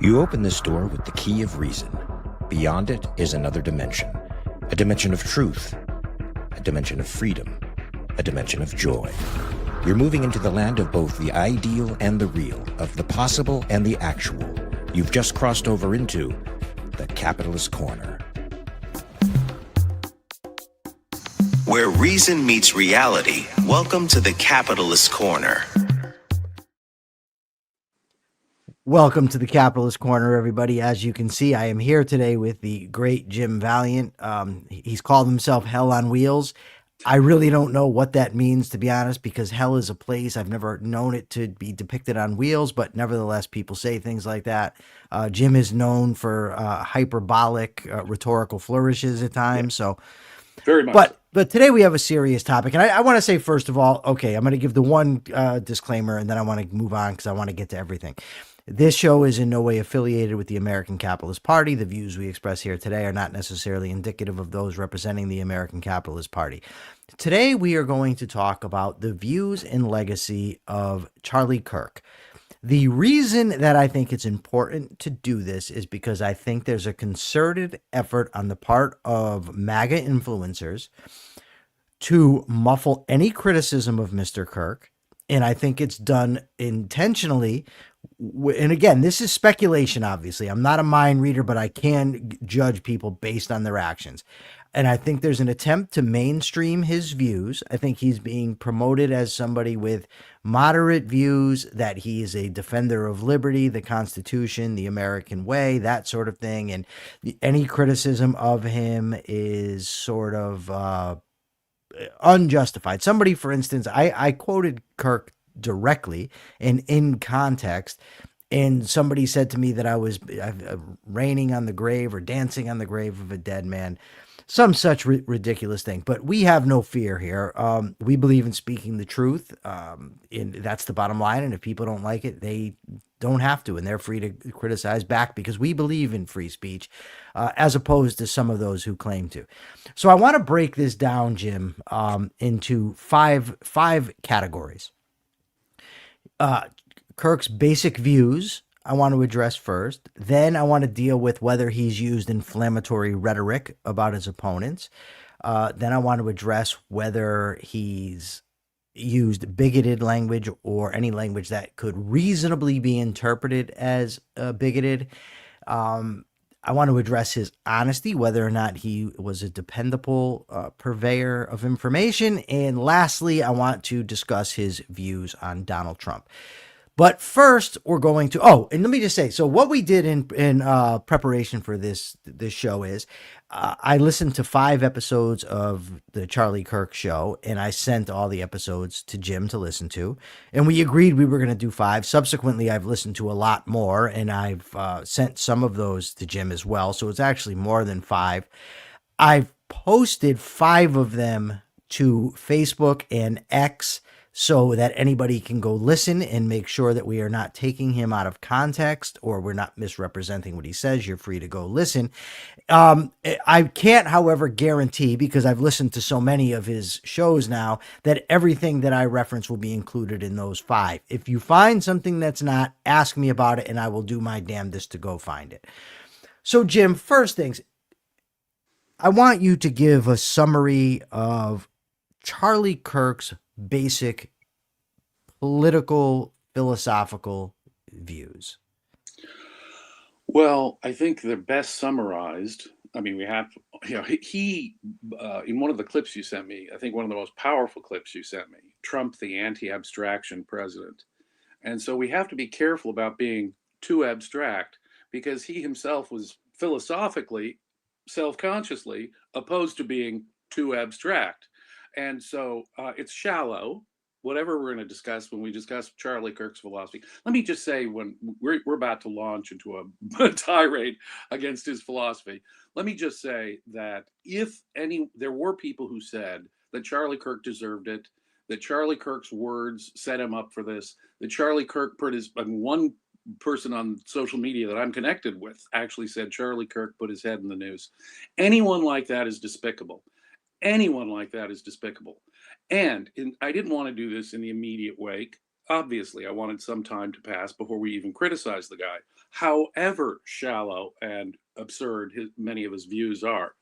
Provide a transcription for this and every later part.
You open this door with the key of reason. Beyond it is another dimension, a dimension of truth, a dimension of freedom, a dimension of joy. You're moving into the land of both the ideal and the real, of the possible and the actual. You've just crossed over into the capitalist corner. Where reason meets reality, welcome to the capitalist corner. Welcome to the Capitalist Corner, everybody. As you can see, I am here today with the great Jim Valliant. He's called himself Hell on Wheels. I really don't know what that means, to be honest, because hell is a place. I've never known it to be depicted on wheels, but nevertheless, people say things like that. Jim is known for hyperbolic rhetorical flourishes at times. So, very much. But today we have a serious topic. And I want to say, first of all, okay, I'm going to give the one disclaimer, and then I want to move on because I want to get to everything. This show is in no way affiliated with the American Capitalist Party. The views we express here today are not necessarily indicative of those representing the American Capitalist Party. Today, we are going to talk about the views and legacy of Charlie Kirk. The reason that I think it's important to do this is because I think there's a concerted effort on the part of MAGA influencers to muffle any criticism of Mr. Kirk. And I think it's done intentionally. And again, this is speculation, obviously. I'm not a mind reader, but I can judge people based on their actions. And I think there's an attempt to mainstream his views. I think he's being promoted as somebody with moderate views, that he is a defender of liberty, the Constitution, the American way, that sort of thing. And any criticism of him is sort of unjustified. Somebody, for instance, I quoted Kirk directly and in context, and somebody said to me that I was raining on the grave or dancing on the grave of a dead man, some such ridiculous thing. But we have no fear here. We believe in speaking the truth, and that's the bottom line. And if people don't like it, they don't have to, and they're free to criticize back, because we believe in free speech, as opposed to some of those who claim to. So I want to break this down, Jim, into five categories. Kirk's basic views I want to address first. Then I want to deal with whether he's used inflammatory rhetoric about his opponents. Then I want to address whether he's used bigoted language or any language that could reasonably be interpreted as bigoted. I want to address his honesty, whether or not he was a dependable purveyor of information. And lastly, I want to discuss his views on Donald Trump. But first, we're going to, and let me just say, so what we did in preparation for this show is, I listened to 5 episodes of the Charlie Kirk show, and I sent all the episodes to Jim to listen to, and we agreed we were going to do 5. Subsequently, I've listened to a lot more, and I've sent some of those to Jim as well, so it's actually more than 5. I've posted 5 of them to Facebook and X, so that anybody can go listen and make sure that we are not taking him out of context or we're not misrepresenting what he says. You're free to go listen. I can't, however, guarantee, because I've listened to so many of his shows now, that everything that I reference will be included in those 5. If you find something that's not, ask me about it, and I will do my damnedest to go find it. So, Jim, first things, I want you to give a summary of Charlie Kirk's basic political, philosophical views. Well, I think they're best summarized. I mean, we have, he in one of the clips you sent me, I think one of the most powerful clips you sent me, Trump, the anti-abstraction president. And so we have to be careful about being too abstract, because he himself was philosophically, self-consciously opposed to being too abstract. And so it's shallow, whatever we're going to discuss when we discuss Charlie Kirk's philosophy. Let me just say, when we're about to launch into a tirade against his philosophy, let me just say that there were people who said that Charlie Kirk deserved it, that Charlie Kirk's words set him up for this, that Charlie Kirk one person on social media that I'm connected with actually said Charlie Kirk put his head in the noose. Anyone like that is despicable. Anyone like that is despicable. And I didn't want to do this in the immediate wake Obviously, I wanted some time to pass before we even criticized the guy, however shallow and absurd many of his views are.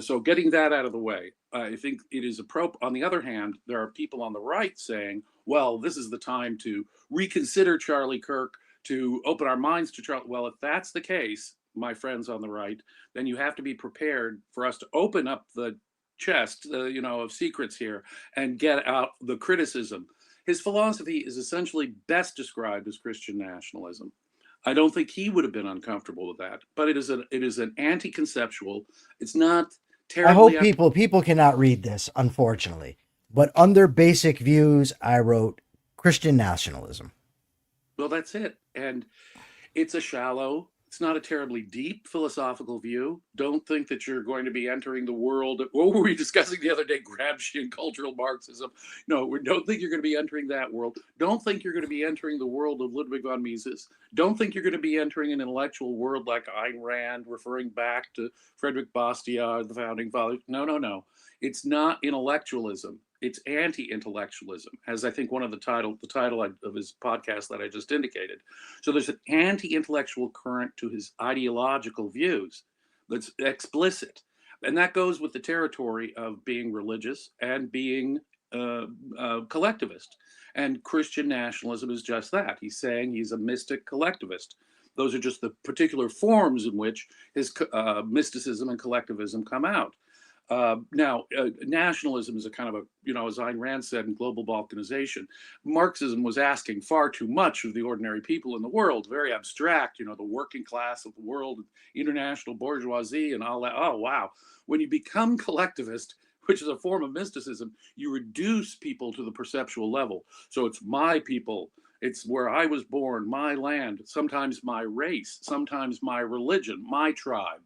So getting that out of the way, I think it is appropriate. On the other hand, there are people on the right saying, well, this is the time to reconsider Charlie Kirk, to open our minds to Charlie. Well, if that's the case, my friends on the right, then you have to be prepared for us to open up the chest, of secrets here and get out the criticism. His philosophy is essentially best described as Christian nationalism. I don't think he would have been uncomfortable with that, but it is an anti-conceptual. It's not I hope terribly people cannot read this, unfortunately. But under basic views, I wrote Christian nationalism. well. That's it, and it's a shallow. It's not a terribly deep philosophical view. Don't think that you're going to be entering the world. What were we discussing the other day? Gramscian cultural Marxism. No, we don't think you're going to be entering that world. Don't think you're going to be entering the world of Ludwig von Mises. Don't think you're going to be entering an intellectual world like Ayn Rand, referring back to Frederick Bastiat, the founding fathers. No, no, no. It's not intellectualism. It's anti-intellectualism, as I think the title of his podcast that I just indicated. So there's an anti-intellectual current to his ideological views that's explicit, and that goes with the territory of being religious and being collectivist. And Christian nationalism is just that. He's saying he's a mystic collectivist. Those are just the particular forms in which his mysticism and collectivism come out. Now, nationalism is a kind of as Ayn Rand said in Global Balkanization, Marxism was asking far too much of the ordinary people in the world, very abstract, the working class of the world, international bourgeoisie and all that. Oh, wow. When you become collectivist, which is a form of mysticism, you reduce people to the perceptual level. So it's my people, it's where I was born, my land, sometimes my race, sometimes my religion, my tribe.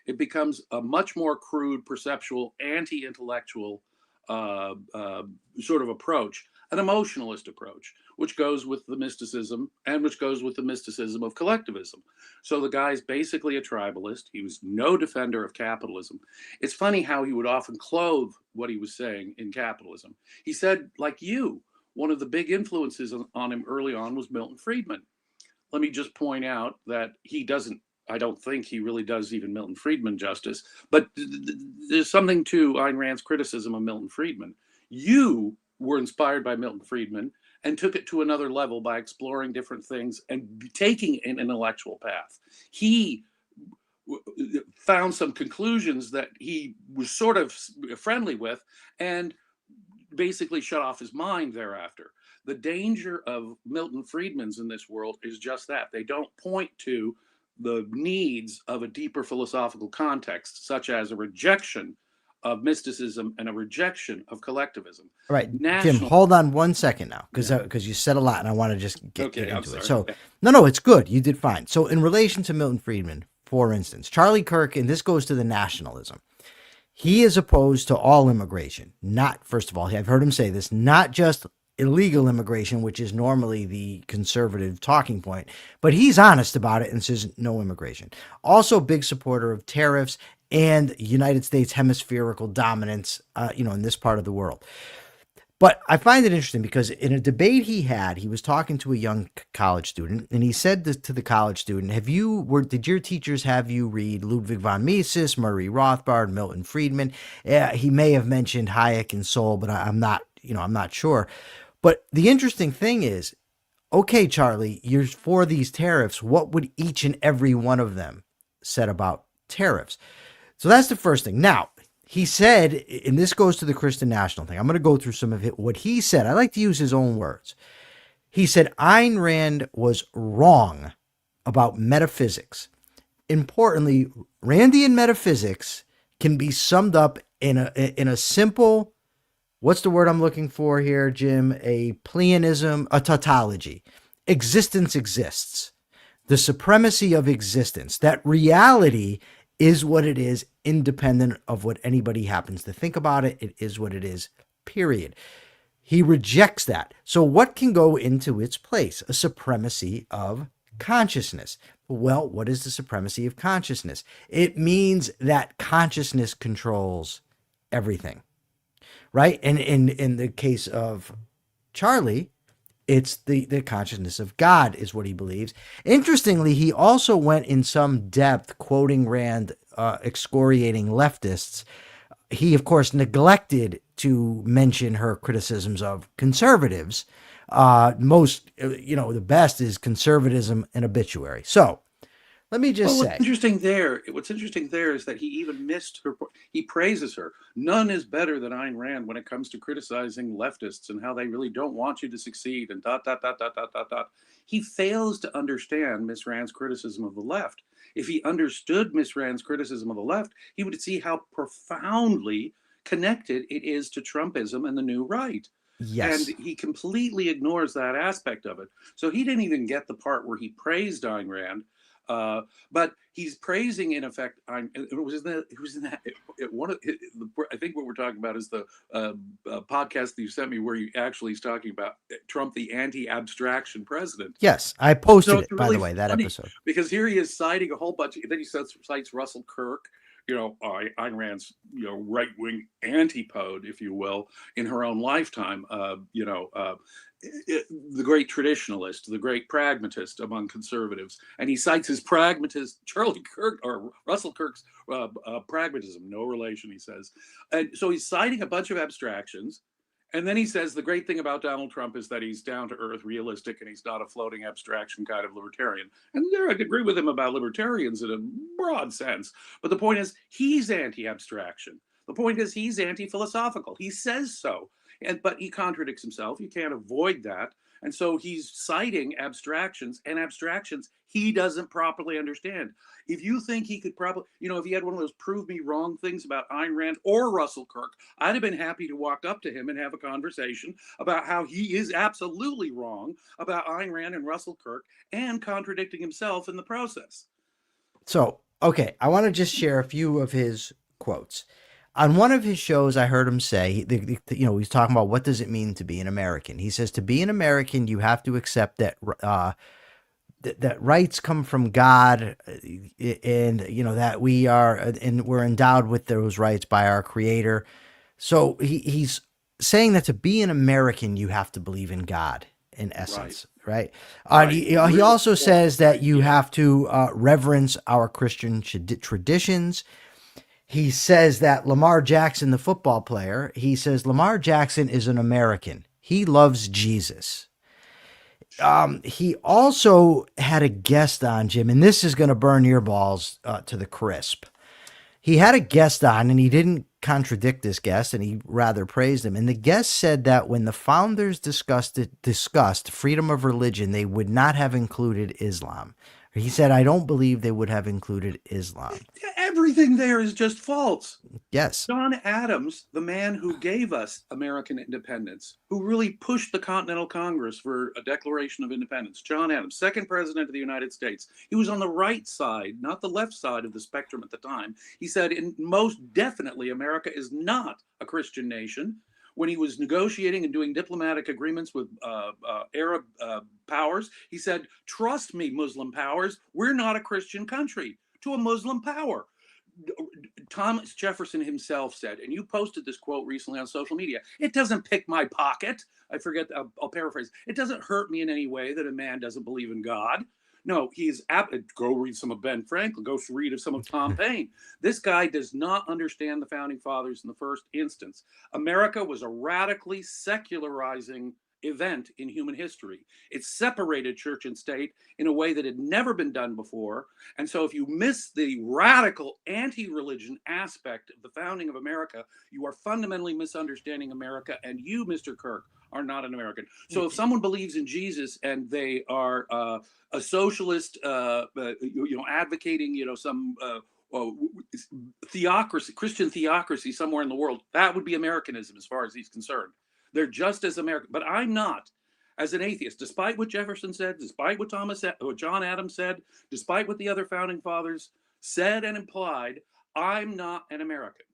It becomes a much more crude, perceptual, anti-intellectual sort of approach, an emotionalist approach, which goes with the mysticism and which goes with the mysticism of collectivism. So the guy's basically a tribalist. He was no defender of capitalism. It's funny how he would often clothe what he was saying in capitalism. He said, like you, one of the big influences on him early on was Milton Friedman. Let me just point out that I don't think he really does even Milton Friedman justice, but there's something to Ayn Rand's criticism of Milton Friedman. You were inspired by Milton Friedman and took it to another level by exploring different things and taking an intellectual path. He found some conclusions that he was sort of friendly with and basically shut off his mind thereafter. The danger of Milton Friedman's in this world is just that. They don't point to the needs of a deeper philosophical context, such as a rejection of mysticism and a rejection of collectivism. All right, Jim, hold on 1 second now, because you said a lot, and I want to just get into it. So, no, it's good. You did fine. So, in relation to Milton Friedman, for instance, Charlie Kirk, and this goes to the nationalism, he is opposed to all immigration. Not, first of all, I've heard him say this, not just illegal immigration, which is normally the conservative talking point, but he's honest about it and says no immigration. Also big supporter of tariffs and United States hemispherical dominance, in this part of the world. But I find it interesting because in a debate he was talking to a young college student, and he said this to the college student, did your teachers have you read Ludwig von Mises, Murray Rothbard, Milton Friedman? He may have mentioned Hayek and Sol, but I'm not sure. But the interesting thing is, okay, Charlie, you're for these tariffs. What would each and every one of them said about tariffs? So that's the first thing. Now, he said, and this goes to the Christian national thing. I'm going to go through some of what he said. I like to use his own words. He said Ayn Rand was wrong about metaphysics. Importantly, Randian metaphysics can be summed up in a simple, what's the word I'm looking for here, Jim? A pleonism, a tautology. Existence exists. The supremacy of existence. That reality is what it is, independent of what anybody happens to think about it. It is what it is, period. He rejects that. So what can go into its place? A supremacy of consciousness. Well, what is the supremacy of consciousness? It means that consciousness controls everything. Right? And in the case of Charlie, It's the consciousness of God is what he believes. Interestingly, he also went in some depth quoting Rand, excoriating leftists. He, of course, neglected to mention her criticisms of conservatives. The best is conservatism and obituary. So let me just Well, say, what's interesting there is that he even missed her. He praises her. None is better than Ayn Rand when it comes to criticizing leftists and how they really don't want you to succeed and dot, dot, dot, dot, dot, dot, dot. He fails to understand Miss Rand's criticism of the left. If he understood Miss Rand's criticism of the left, he would see how profoundly connected it is to Trumpism and the new right. And yes. he completely ignores that aspect of it. So he didn't even get the part where he praised Ayn Rand. But he's praising, in effect, it was in that one of I think what we're talking about is the podcast that you sent me where you actually is talking about Trump, the anti-abstraction president. Yes, I posted So it, it's by the really way, that funny episode. because here he is citing a whole bunch. Then he cites Russell Kirk, Ayn Rand's, right-wing antipode, if you will, in her own lifetime. The great traditionalist, the great pragmatist among conservatives, and he cites his pragmatist Charlie Kirk or Russell Kirk's pragmatism. No relation, he says, and so he's citing a bunch of abstractions. And then he says the great thing about Donald Trump is that he's down to earth, realistic, and he's not a floating abstraction kind of libertarian. And there, I could agree with him about libertarians in a broad sense. But the point is, he's anti-abstraction. The point is, he's anti-philosophical. He says so, but he contradicts himself. You can't avoid that. And so he's citing abstractions and abstractions he doesn't properly understand. If you think he could probably, if he had one of those prove me wrong things about Ayn Rand or Russell Kirk, I'd have been happy to walk up to him and have a conversation about how he is absolutely wrong about Ayn Rand and Russell Kirk and contradicting himself in the process. So, okay, I want to just share a few of his quotes. On one of his shows, I heard him say, he's talking about what does it mean to be an American. He says, to be an American, you have to accept that that rights come from God, and that we are, and we're endowed with those rights by our Creator. So he's saying that to be an American, you have to believe in God, in essence, right? He also says that you have to reverence our Christian traditions. He says that Lamar Jackson, the football player, he says Lamar Jackson is an American. He loves Jesus. He also had a guest on, Jim, and this is going to burn your balls to the crisp. He had a guest on, and he didn't contradict this guest, and he rather praised him. And the guest said that when the founders discussed freedom of religion, they would not have included Islam. He said, I don't believe they would have included Islam. Everything there is just false. Yes. John Adams, the man who gave us American independence, who really pushed the Continental Congress for a Declaration of Independence, John Adams, second president of the United States, he was on the right side, not the left side of the spectrum at the time. He said, most definitely, America is not a Christian nation. When he was negotiating and doing diplomatic agreements with Arab powers, he said, trust me, Muslim powers, we're not a Christian country, to a Muslim power. Thomas Jefferson himself said, and you posted this quote recently on social media, it doesn't pick my pocket. I forget, I'll paraphrase. It doesn't hurt me in any way that a man doesn't believe in God. No, go read some of Ben Franklin, go read some of Tom Paine. This guy does not understand the founding fathers in the first instance. America was a radically secularizing event in human history. It separated church and state in a way that had never been done before. And so if you miss the radical anti-religion aspect of the founding of America, you are fundamentally misunderstanding America, and you, Mr. Kirk, are not an American. So if someone believes in Jesus and they are a socialist, advocating, some theocracy, Christian theocracy somewhere in the world, that would be Americanism as far as he's concerned. They're just as American, but I'm not. As an atheist, despite what Jefferson said, despite what John Adams said, despite what the other founding fathers said and implied, I'm not an American.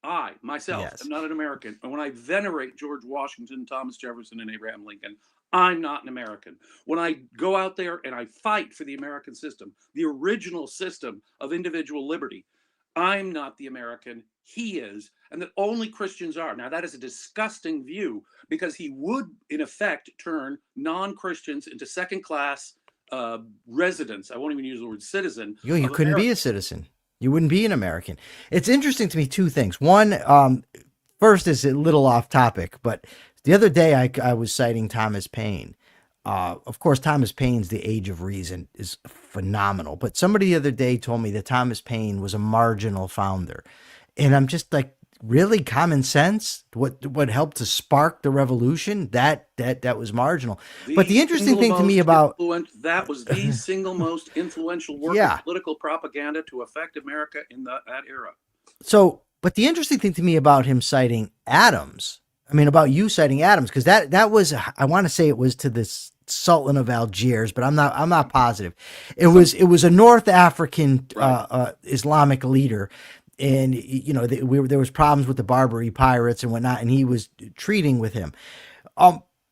I, myself, am not an American. And when I venerate George Washington, Thomas Jefferson, and Abraham Lincoln, I'm not an American. When I go out there and I fight for the American system, the original system of individual liberty, I'm not the American, he is, and that only Christians are. Now, that is a disgusting view because he would, in effect, turn non-Christians into second-class residents. I won't even use the word citizen You of couldn't be America. a citizen. You wouldn't be an American. It's interesting to me, two things. One, first is a little off topic, but the other day I was citing Thomas Paine. Of course, Thomas Paine's The Age of Reason is phenomenal, but somebody the other day told me that Thomas Paine was a marginal founder. And I'm just like, really, common sense? What helped to spark the revolution? That was marginal. But the interesting thing to me about that was the single most influential work Yeah. of political propaganda to affect America in that era. So, but the interesting thing to me about him citing Adams, I mean, about you citing Adams, because that was, I want to say it was to this Sultan of Algiers, but I'm not positive. It was a North African Islamic leader, and there was problems with the Barbary pirates and whatnot, and he was treating with him.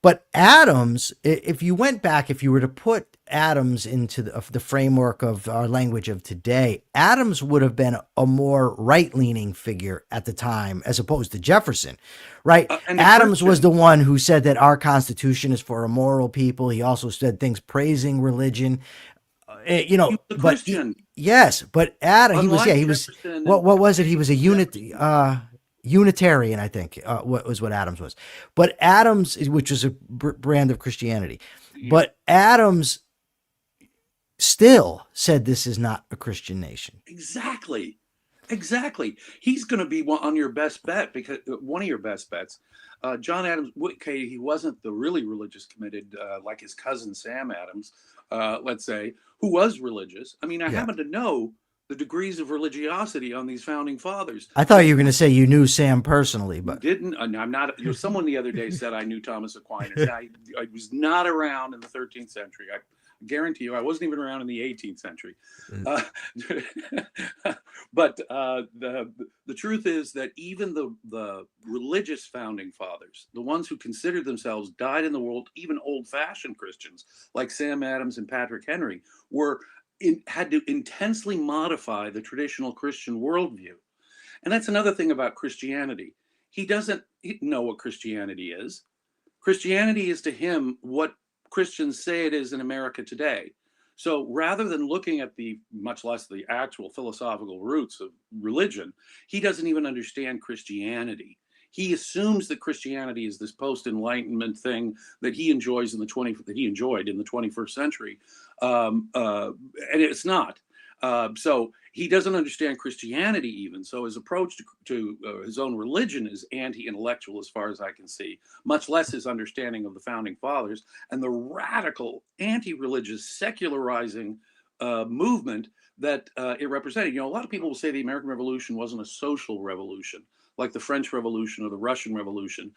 But Adams, if you went back, if you were to put Adams into the framework of our language of today, Adams would have been a more right-leaning figure at the time, as opposed to Jefferson, right? Adams was the one who said that our Constitution is for a moral people. He also said things praising religion. He was a Christian. Yes, but Adam, he was. What was it? He was a Unitarian, I think, what Adams was. But Adams, which was a brand of Christianity, but Adams still said this is not a Christian nation. Exactly. He's going to be on your best bet, because one of your best bets. John Adams, okay, he wasn't the really religious committed like his cousin Sam Adams, let's say, who was religious. I mean, I happen to know the degrees of religiosity on these founding fathers. I thought you were going to say you knew Sam personally, but didn't. I'm not. Someone the other day said I knew Thomas Aquinas. I was not around in the 13th century. I guarantee you, I wasn't even around in the 18th century. But the truth is that even the religious founding fathers, the ones who considered themselves dyed in the world, even old-fashioned Christians like Sam Adams and Patrick Henry, had to intensely modify the traditional Christian worldview. And that's another thing about Christianity. He doesn't know what Christianity is. Christianity is to him what Christians say it is in America today. So rather than looking at much less the actual philosophical roots of religion, he doesn't even understand Christianity. He assumes that Christianity is this post-Enlightenment thing that he enjoyed in the 21st century, and it's not. So he doesn't understand Christianity even. So his approach to his own religion is anti-intellectual, as far as I can see, much less his understanding of the founding fathers and the radical anti-religious secularizing movement that it represented. A lot of people will say the American Revolution wasn't a social revolution like the French Revolution or the Russian Revolution.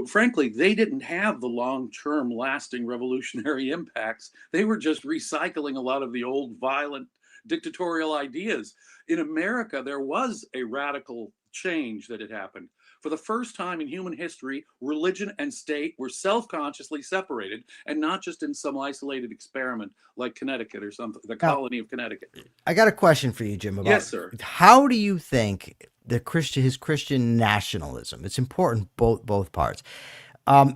Frankly, they didn't have the long-term lasting revolutionary impacts. They were just recycling a lot of the old violent dictatorial ideas. In America, there was a radical change that had happened. For the first time in human history, religion and state were self-consciously separated, and not just in some isolated experiment like Connecticut or something, the colony of Connecticut. I got a question for you, Jim. About yes, sir. How do you think his Christian nationalism, it's important, both parts,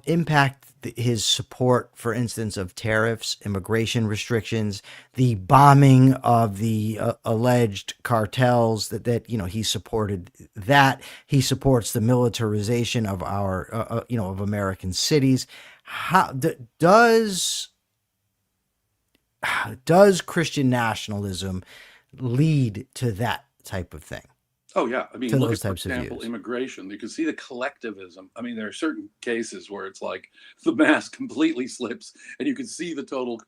impact his support, for instance, of tariffs, immigration restrictions, the bombing of the alleged cartels that he supported, that he supports the militarization of our of American cities? How does Christian nationalism lead to that type of thing? Oh, yeah. I mean, to look those at, for types of example, views. immigration. You can see the collectivism. I mean, there are certain cases where it's like the mask completely slips and you can see the total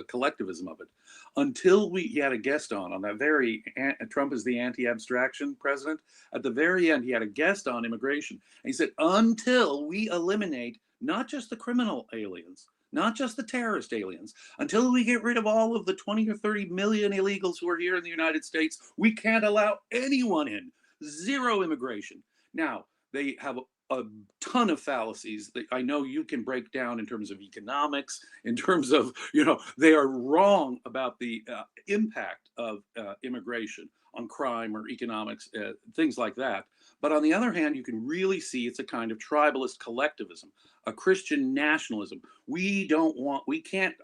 collectivism of it. Until he had a guest on that very, Trump is the anti-abstraction president. At the very end, he had a guest on immigration. And he said, until we eliminate not just the criminal aliens, not just the terrorist aliens, until we get rid of all of the 20 or 30 million illegals who are here in the United States, we can't allow anyone in. Zero immigration. Now, they have a ton of fallacies that I know you can break down in terms of economics, in terms of, they are wrong about the impact of immigration on crime or economics, things like that. But on the other hand, you can really see it's a kind of tribalist collectivism, a Christian nationalism.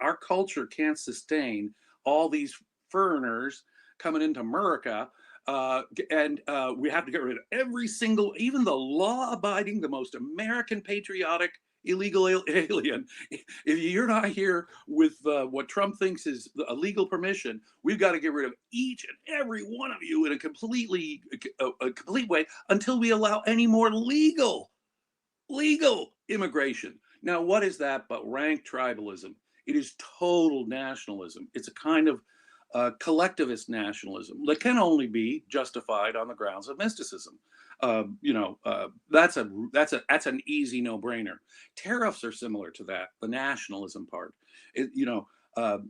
Our culture can't sustain all these foreigners coming into America, and we have to get rid of every single, even the law-abiding, the most American patriotic illegal alien. If you're not here with what Trump thinks is a legal permission, we've got to get rid of each and every one of you in a complete way until we allow any more legal immigration. Now, what is that but rank tribalism? It is total nationalism. It's a kind of collectivist nationalism that can only be justified on the grounds of mysticism. That's an easy no-brainer. Tariffs are similar to that, the nationalism part. I'll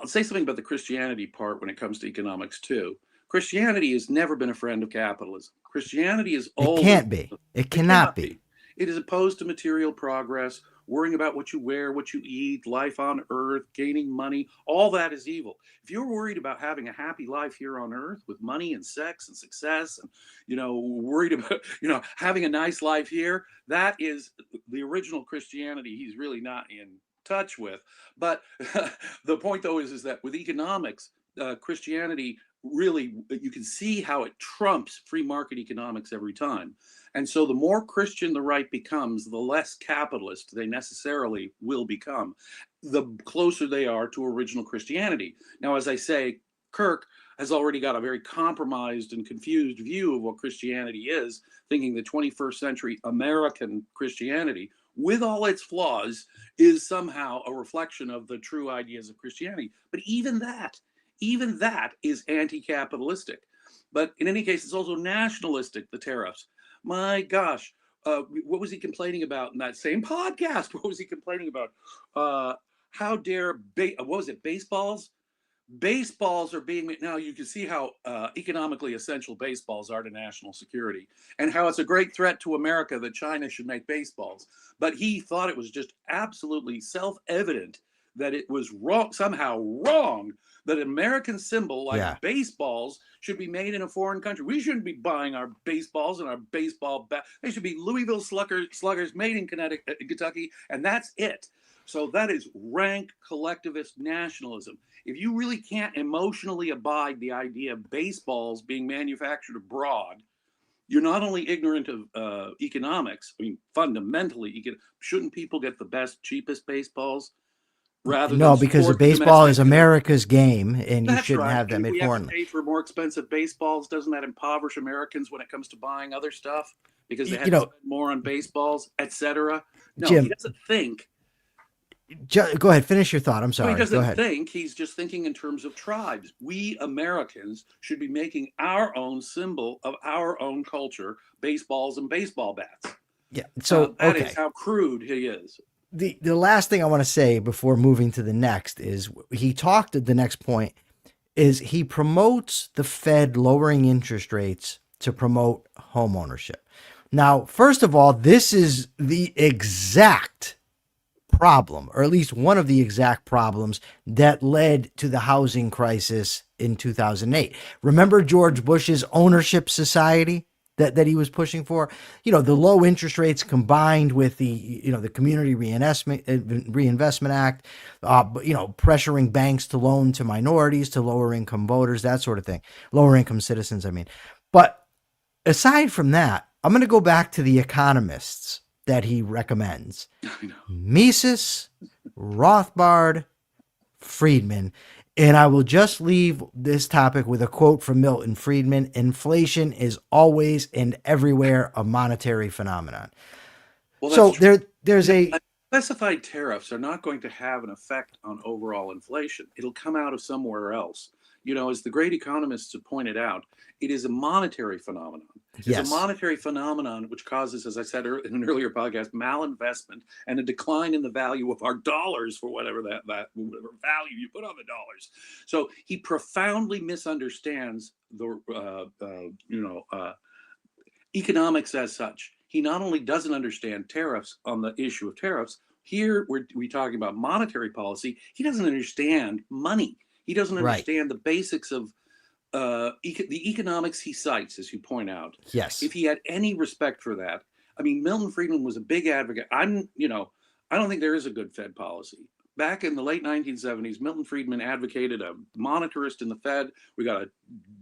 say something about the Christianity part when it comes to economics too. Christianity has never been a friend of capitalism. Christianity is always. It can't be. It cannot be. It is opposed to material progress, worrying about what you wear, what you eat, life on earth, gaining money. All that is evil. If you're worried about having a happy life here on earth with money and sex and success and, worried about, having a nice life here, that is the original Christianity he's really not in touch with. But the point, though, is that with economics, Christianity really, you can see how it trumps free market economics every time. And so the more Christian the right becomes, the less capitalist they necessarily will become, the closer they are to original Christianity. Now, as I say, Kirk has already got a very compromised and confused view of what Christianity is, thinking the 21st century American Christianity, with all its flaws, is somehow a reflection of the true ideas of Christianity. But even that is anti-capitalistic. But in any case, it's also nationalistic, the tariffs. My gosh, what was he complaining about in that same podcast? What was he complaining about? How dare, what was it, baseballs? Baseballs are being, now you can see how economically essential baseballs are to national security, and how it's a great threat to America that China should make baseballs. But he thought it was just absolutely self-evident that it was somehow wrong that an American symbol like baseballs should be made in a foreign country. We shouldn't be buying our baseballs and our baseball bat. They should be Louisville Sluggers made in Kentucky, and that's it. So that is rank collectivist nationalism. If you really can't emotionally abide the idea of baseballs being manufactured abroad, you're not only ignorant of economics. I mean, fundamentally, shouldn't people get the best, cheapest baseballs? No, because the baseball is America's game, and you shouldn't have that made foreign. We have to pay for more expensive baseballs. Doesn't that impoverish Americans when it comes to buying other stuff? Because they have to spend more on baseballs, etc. No, Jim, he doesn't think. Go ahead, finish your thought. I'm sorry. He doesn't think. He's just thinking in terms of tribes. We Americans should be making our own symbol of our own culture, baseballs and baseball bats. Yeah. So that is how crude he is. The last thing I want to say before moving to the next is the next point is he promotes the Fed lowering interest rates to promote home ownership. Now, first of all, this is the exact problem, or at least one of the exact problems that led to the housing crisis in 2008. Remember George Bush's ownership society that he was pushing for? The low interest rates combined with the Community Reinvestment Act, pressuring banks to loan to minorities, to lower income voters, that sort of thing, lower income citizens, I mean. But aside from that, I'm going to go back to the economists that he recommends. Mises, Rothbard, Friedman. And I will just leave this topic with a quote from Milton Friedman: "Inflation is always and everywhere a monetary phenomenon." Well, so there's specified tariffs are not going to have an effect on overall inflation. It'll come out of somewhere else. As the great economists have pointed out, it is a monetary phenomenon. It's a monetary phenomenon which causes, as I said in an earlier podcast, malinvestment and a decline in the value of our dollars for whatever whatever value you put on the dollars. So he profoundly misunderstands the economics as such. he not only doesn't understand tariffs on the issue of tariffs, here we're talking about monetary policy. He doesn't understand money. He doesn't Right. understand the basics of the economics he cites, as you point out. Yes. If he had any respect for that, I mean, Milton Friedman was a big advocate. I don't think there is a good Fed policy. Back in the late 1970s, Milton Friedman advocated a monetarist in the Fed. We got to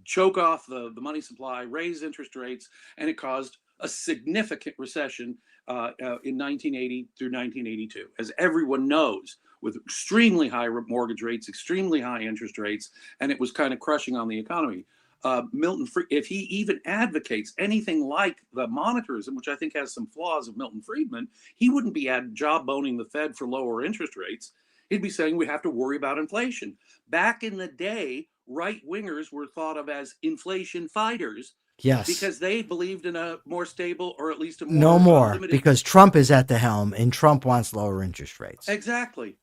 choke off the money supply, raise interest rates, and it caused a significant recession in 1980 through 1982, as everyone knows, with extremely high mortgage rates, extremely high interest rates, and it was kind of crushing on the economy. If he even advocates anything like the monetarism, which I think has some flaws of Milton Friedman, he wouldn't be job boning the Fed for lower interest rates. He'd be saying we have to worry about inflation. Back in the day, right wingers were thought of as inflation fighters. Yes. Because they believed in a more stable, or at least a more no more, limited... because Trump is at the helm and Trump wants lower interest rates. Exactly.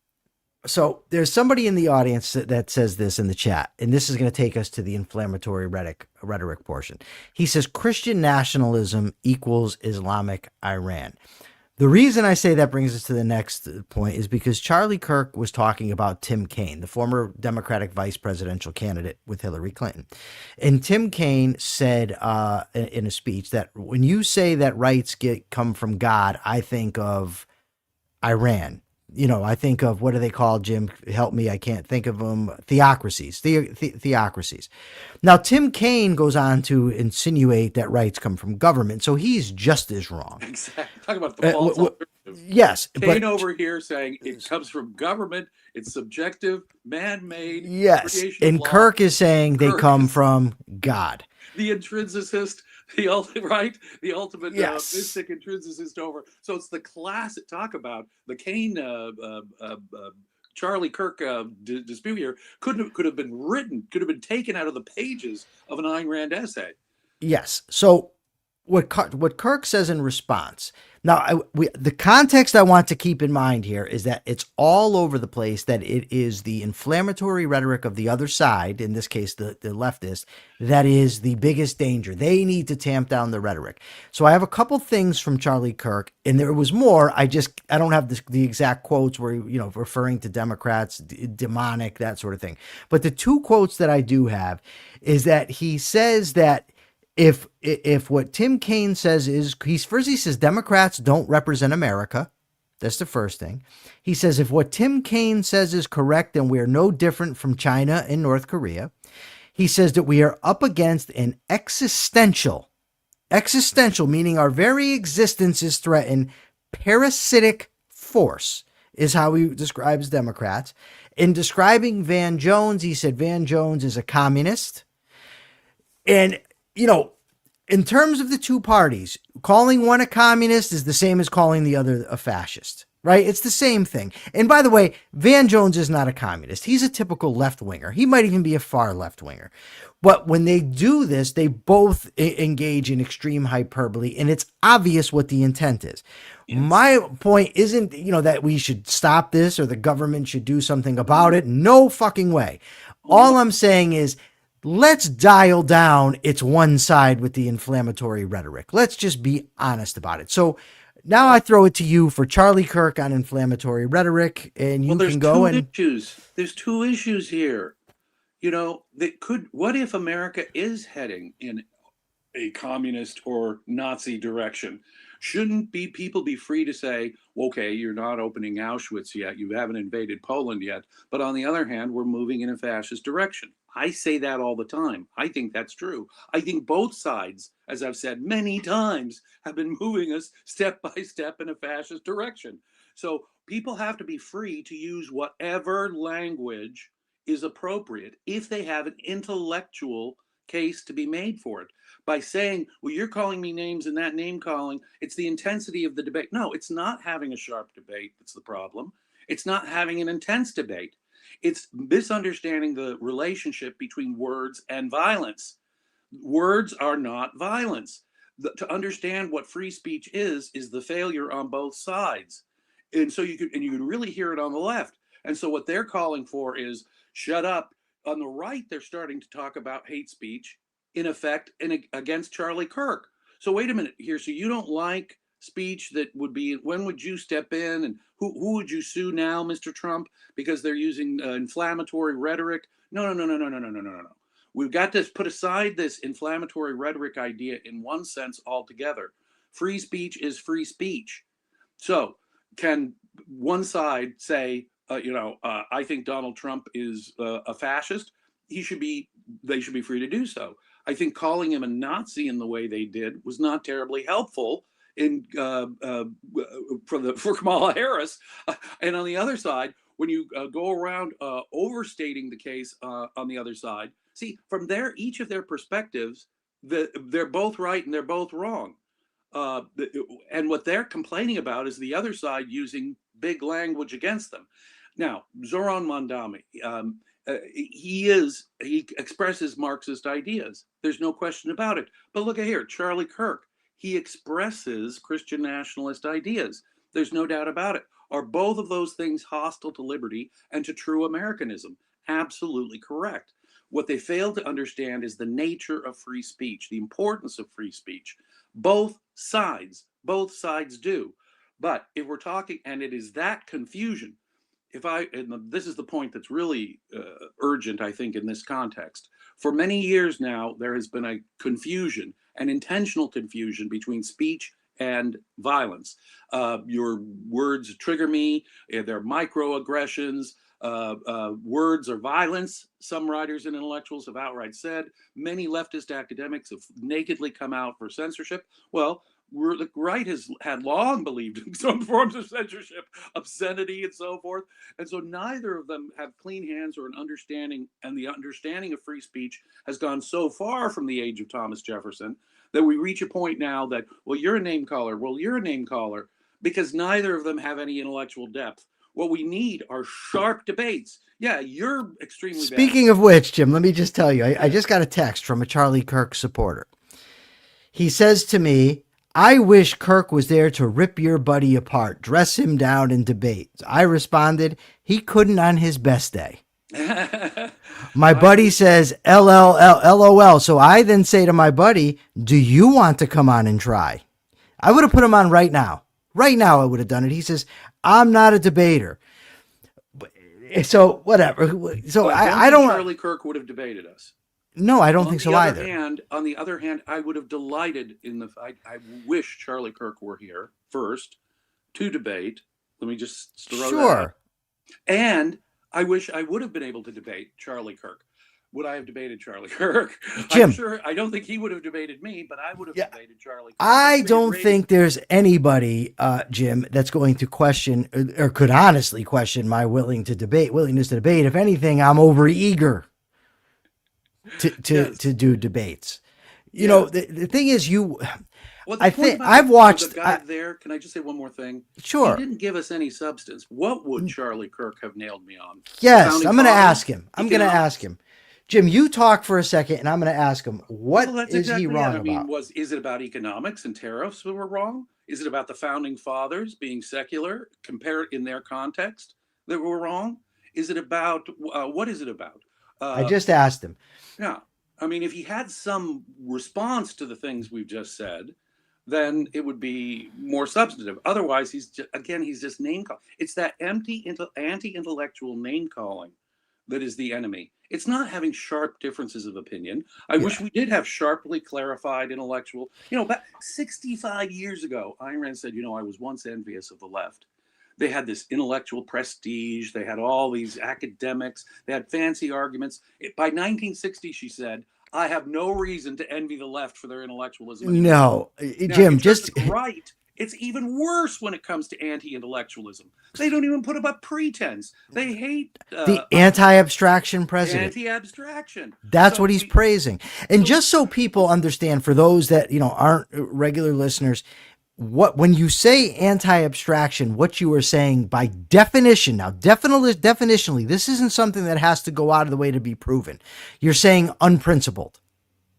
So there's somebody in the audience that says this in the chat, and this is going to take us to the inflammatory rhetoric portion. He says Christian nationalism equals Islamic Iran. The reason I say that brings us to the next point is because Charlie Kirk was talking about Tim Kaine, the former Democratic vice presidential candidate with Hillary Clinton. And Tim Kaine said in a speech that when you say that rights come from God, I think of Iran. I think of, what do they call, Jim? Help me. I can't think of them. Theocracies. Theocracies. Now, Tim Kaine goes on to insinuate that rights come from government. So he's just as wrong. Exactly. Talk about the false alternative. Yes. Kaine over here saying it comes from government. It's subjective, man-made. Yes. And Kirk is saying they come from God. The intrinsicist. The ultimate mystic intrinsicist over. So it's the classic talk about the Kaine Charlie Kirk dispute here could have been taken out of the pages of an Ayn Rand essay. Yes. So what Kirk says in response. Now, the context I want to keep in mind here is that it's all over the place, that it is the inflammatory rhetoric of the other side, in this case, the leftists, that is the biggest danger. They need to tamp down the rhetoric. So I have a couple things from Charlie Kirk, and there was more. I don't have the exact quotes where, referring to Democrats, demonic, that sort of thing. But the two quotes that I do have is that he says that if what Tim Kaine says is, he says Democrats don't represent America. That's the first thing. He says if what Tim Kaine says is correct, then we are no different from China and North Korea. He says that we are up against an existential, meaning our very existence is threatened, parasitic force, is how he describes Democrats. In describing Van Jones, he said Van Jones is a communist. And in terms of the two parties, calling one a communist is the same as calling the other a fascist, right? It's the same thing. And by the way, Van Jones is not a communist. He's a typical left-winger. He might even be a far left-winger. But when they do this, they both engage in extreme hyperbole, and it's obvious what the intent is. Yes. My point isn't, that we should stop this or the government should do something about it. No fucking way. All I'm saying is, let's dial down its one side with the inflammatory rhetoric. Let's just be honest about it. So now I throw it to you for Charlie Kirk on inflammatory rhetoric, and you can go and... There's two issues here. What if America is heading in a communist or Nazi direction? Shouldn't people be free to say, okay, you're not opening Auschwitz yet, you haven't invaded Poland yet, but on the other hand, we're moving in a fascist direction? I say that all the time. I think that's true. I think both sides, as I've said many times, have been moving us step by step in a fascist direction. So people have to be free to use whatever language is appropriate if they have an intellectual case to be made for it. By saying, well, you're calling me names and that name calling, it's the intensity of the debate. No, it's not having a sharp debate that's the problem. It's not having an intense debate. It's misunderstanding the relationship between words and violence. Words are not violence. To understand what free speech is the failure on both sides. And so you can really hear it on the left. And so what they're calling for is shut up. On the right, they're starting to talk about hate speech, in effect, and against Charlie Kirk. So wait a minute here. So you don't like speech that would be, when would you step in, and who would you sue now, Mr. Trump, because they're using inflammatory rhetoric? No, no, no, no, no, no, no, no, no, no. We've got to put aside this inflammatory rhetoric idea in one sense altogether. Free speech is free speech. So can one side say, I think Donald Trump is a fascist? They should be free to do so. I think calling him a Nazi in the way they did was not terribly helpful for Kamala Harris. And on the other side, when you go around overstating the case on the other side, see, from each of their perspectives, they're both right and they're both wrong. And what they're complaining about is the other side using big language against them. Now, Zoran Mandami, he expresses Marxist ideas. There's no question about it. But look at here, Charlie Kirk, he expresses Christian nationalist ideas. There's no doubt about it. Are both of those things hostile to liberty and to true Americanism? Absolutely correct. What they fail to understand is the nature of free speech, the importance of free speech. Both sides do. But if we're talking, and it is that confusion, and this is the point that's really urgent, I think, in this context. For many years now, there has been a confusion, an intentional confusion between speech and violence. Your words trigger me. They're microaggressions. Words are violence, some writers and intellectuals have outright said. Many leftist academics have nakedly come out for censorship. Well, the right has had long believed in some forms of censorship, obscenity, and so forth. And so neither of them have clean hands or an understanding, and the understanding of free speech has gone so far from the age of Thomas Jefferson that we reach a point now that, well, you're a name caller. Well, you're a name caller, because neither of them have any intellectual depth. What we need are sharp debates. Yeah, you're extremely bad. Speaking of which, Jim, let me just tell you, I just got a text from a Charlie Kirk supporter. He says to me, I wish Kirk was there to rip your buddy apart, dress him down in debate. I responded, he couldn't on his best day. My buddy says, LOL. So I then say to my buddy, do you want to come on and try? I would have put him on right now. Right now, I would have done it. He says, I'm not a debater. So whatever. So I don't. Charlie Kirk would have debated us. No, I don't think so either. On the other hand, I would have delighted I wish Charlie Kirk were here first to debate. Let me just throw that out. And I wish I would have been able to debate Charlie Kirk. Would I have debated Charlie Kirk? Jim, I'm sure. I don't think he would have debated me, but I would have debated Charlie Kirk. I don't think there's anybody, Jim, that's going to question or could honestly question my willingness to debate. If anything, I'm over eager to do debates. You know, the thing is, I've watched. The guy there. Can I just say one more thing? Sure. He didn't give us any substance. What would Charlie Kirk have nailed me on? Yes, I'm going to ask him. Jim, you talk for a second, and I'm going to ask him, what is he wrong about? Is it about economics and tariffs that were wrong? Is it about the founding fathers being secular, compared in their context, that were wrong? Is it about, what is it about? I just asked him. Yeah. I mean, if he had some response to the things we've just said, then it would be more substantive. Otherwise, he's just name calling. It's that anti-intellectual name calling that is the enemy. It's not having sharp differences of opinion. I wish we did have sharply clarified intellectual. About 65 years ago, Ayn Rand said, I was once envious of the left. They had this intellectual prestige. They had all these academics. They had fancy arguments. By 1960, she said, I have no reason to envy the left for their intellectualism anymore. No, Jim, just right. It's even worse when it comes to anti-intellectualism. They don't even put up a pretense. They hate the anti-abstraction president. Anti-abstraction. That's what he's praising. And just so people understand, for those that aren't regular listeners, when you say anti-abstraction, what you are saying by definition, now definitionally, this isn't something that has to go out of the way to be proven. You're saying unprincipled.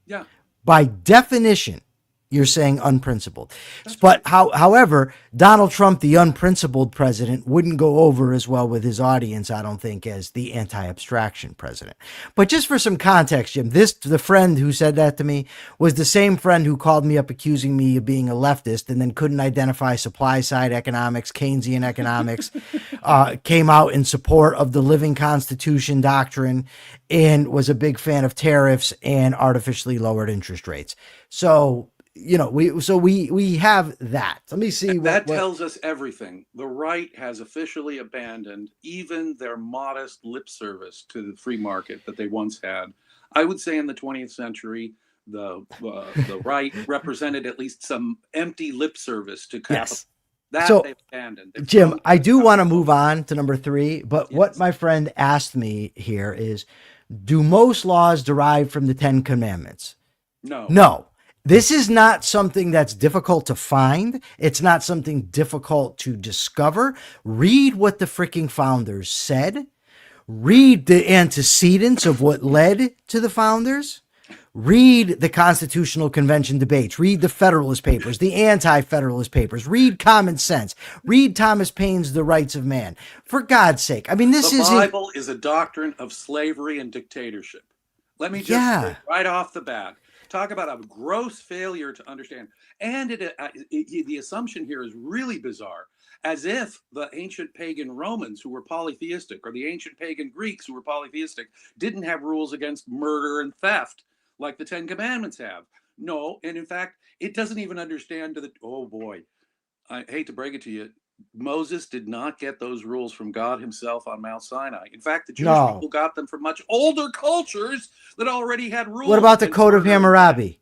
Yeah. By definition, You're saying unprincipled. But however, Donald Trump, the unprincipled president, wouldn't go over as well with his audience, I don't think, as the anti-abstraction president. But just for some context, Jim, the friend who said that to me was the same friend who called me up accusing me of being a leftist and then couldn't identify supply side economics, Keynesian economics, came out in support of the living constitution doctrine and was a big fan of tariffs and artificially lowered interest rates. So, we have that. Let me see. That tells us everything. The right has officially abandoned even their modest lip service to the free market that they once had. I would say in the 20th century, the right represented at least some empty lip service to capital. Yes. They've abandoned. Jim, I do want to move on to number 3, but what my friend asked me here is, do most laws derive from the 10 Commandments? No. This is not something that's difficult to find. It's not something difficult to discover. Read what the freaking founders said. Read the antecedents of what led to the founders. Read the Constitutional Convention debates. Read the Federalist Papers, the Anti-Federalist Papers. Read Common Sense. Read Thomas Paine's The Rights of Man. For God's sake. I mean, the Bible is a doctrine of slavery and dictatorship. Let me just say right off the bat. Talk about a gross failure to understand. And the assumption here is really bizarre, as if the ancient pagan Romans who were polytheistic or the ancient pagan Greeks who were polytheistic didn't have rules against murder and theft like the 10 Commandments have. No, and in fact, it doesn't even understand oh boy, I hate to break it to you, Moses did not get those rules from God himself on Mount Sinai. In fact, the Jewish people got them from much older cultures that already had rules. What about the Code of Hammurabi?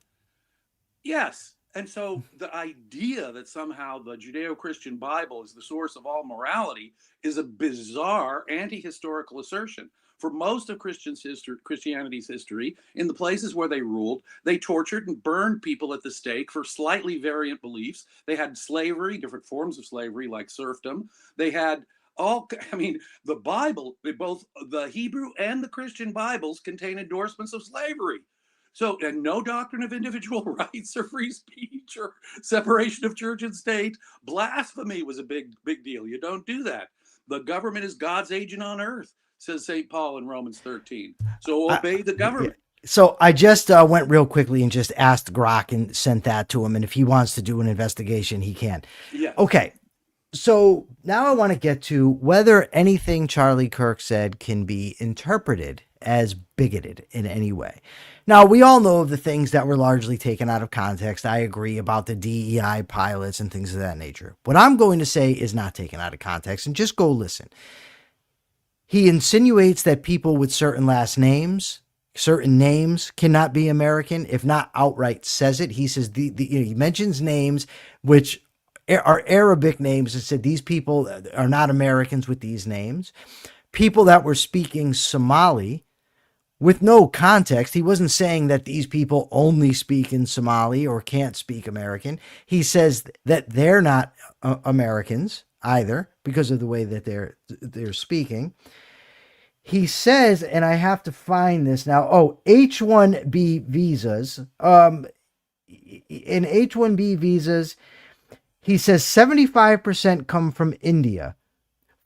Yes. And so the idea that somehow the Judeo-Christian Bible is the source of all morality is a bizarre anti-historical assertion. For most of Christianity's history, in the places where they ruled, they tortured and burned people at the stake for slightly variant beliefs. They had slavery, different forms of slavery like serfdom. They had the Bible, both the Hebrew and the Christian Bibles contain endorsements of slavery. So, and no doctrine of individual rights or free speech or separation of church and state. Blasphemy was a big deal. You don't do that. The government is God's agent on earth, says St. Paul in Romans 13. So obey the government. So I just went real quickly and just asked Grok and sent that to him. And if he wants to do an investigation, he can. Yeah. Okay. So now I want to get to whether anything Charlie Kirk said can be interpreted as bigoted in any way. Now, we all know of the things that were largely taken out of context. I agree about the DEI pilots and things of that nature. What I'm going to say is not taken out of context, and just go listen. He insinuates that people with certain last names, certain names cannot be American, if not outright says it. He says he mentions names which are Arabic names and said these people are not Americans with these names. People that were speaking Somali with no context. He wasn't saying that these people only speak in Somali or can't speak American. He says that they're not Americans either because of the way that they're speaking. He says, and I have to find this now. H-1B visas. In H-1B visas, he says 75% come from India,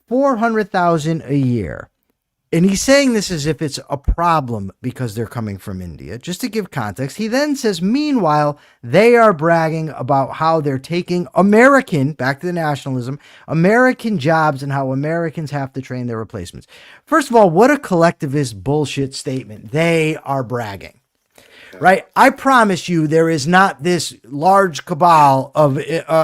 400,000 a year. And he's saying this as if it's a problem because they're coming from India. Just to give context, he then says, meanwhile, they are bragging about how they're taking American, back to the nationalism, American jobs and how Americans have to train their replacements. First of all, what a collectivist bullshit statement. They are bragging. Right? I promise you there is not this large cabal of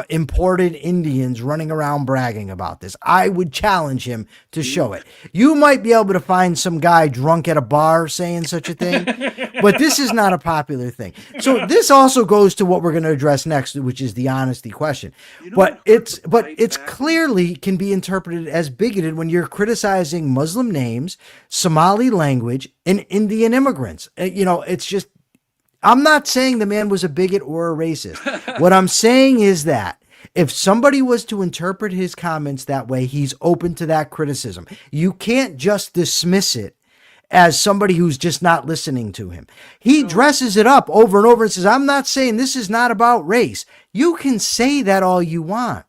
imported Indians running around bragging about this. I would challenge him to show it. You might be able to find some guy drunk at a bar saying such a thing, but this is not a popular thing. So this also goes to what we're going to address next, which is the honesty question. But it's clearly can be interpreted as bigoted when you're criticizing Muslim names, Somali language, and Indian immigrants. It's just, I'm not saying the man was a bigot or a racist. What I'm saying is that if somebody was to interpret his comments that way, he's open to that criticism. You can't just dismiss it as somebody who's just not listening to him. He dresses it up over and over and says, I'm not saying this is not about race. You can say that all you want.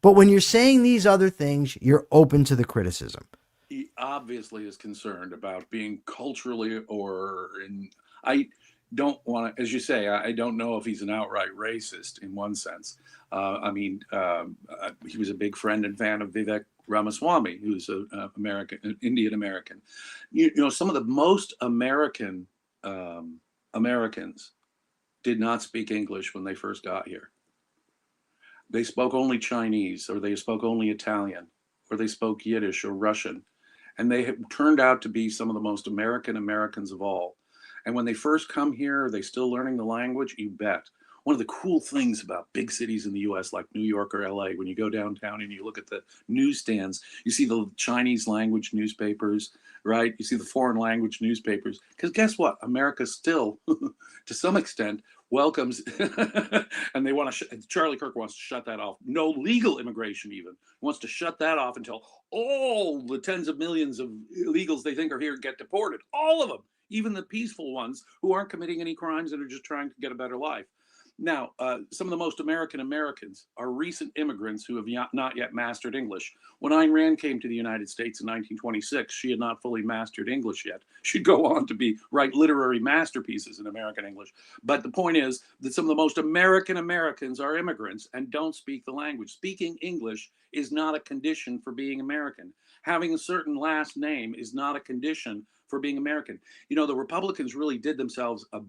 But when you're saying these other things, you're open to the criticism. He obviously is concerned about being culturally I don't want to, as you say, I don't know if he's an outright racist in one sense. He was a big friend and fan of Vivek Ramaswamy, who's an Indian American. You know, some of the most Americans did not speak English when they first got here. They spoke only Chinese, or they spoke only Italian, or they spoke Yiddish or Russian. And they have turned out to be some of the most Americans of all. And when they first come here, are they still learning the language? You bet. One of the cool things about big cities in the US, like New York or LA, when you go downtown and you look at the newsstands, you see the Chinese language newspapers, right? You see the foreign language newspapers. Because guess what? America still, to some extent, welcomes, and they want to, Charlie Kirk wants to shut that off. No legal immigration even. He wants to shut that off until all the tens of millions of illegals they think are here get deported. All of them, even the peaceful ones who aren't committing any crimes and are just trying to get a better life. Now, some of the most Americans are recent immigrants who have not yet mastered English. When Ayn Rand came to the United States in 1926, she had not fully mastered English yet. She'd go on to write literary masterpieces in American English. But the point is that some of the most Americans are immigrants and don't speak the language. Speaking English is not a condition for being American. Having a certain last name is not a condition for being American. You know, the Republicans really did themselves a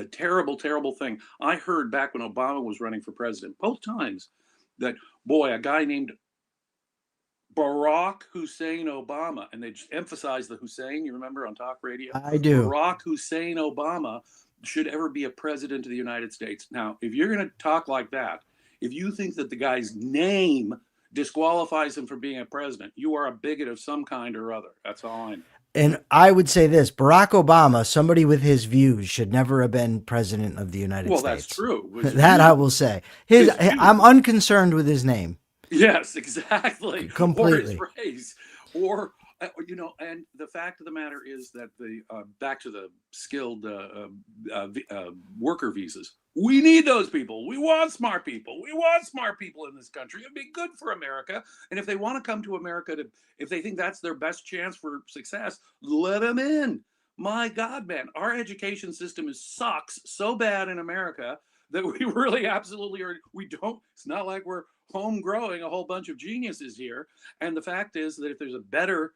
terrible, terrible thing. I heard back when Obama was running for president, both times, that, boy, a guy named Barack Hussein Obama, and they just emphasized the Hussein, you remember, on talk radio? I do. Barack Hussein Obama should ever be a president of the United States. Now, if you're going to talk like that, if you think that the guy's name disqualifies him from being a president, you are a bigot of some kind or other. That's all I know. And I would say this, Barack Obama, somebody with his views, should never have been president of the United States. Well, that's true. That I will say. I'm unconcerned with his name. Yes, exactly. Completely. Or his race. Or, you know, and the fact of the matter is that back to the skilled worker visas, we need those people. We want smart people. We want smart people in this country. It'd be good for America. And if they want to come to America, if they think that's their best chance for success, let them in. My God, man, our education system sucks so bad in America that we really absolutely are. It's not like we're home growing a whole bunch of geniuses here. And the fact is that if there's a better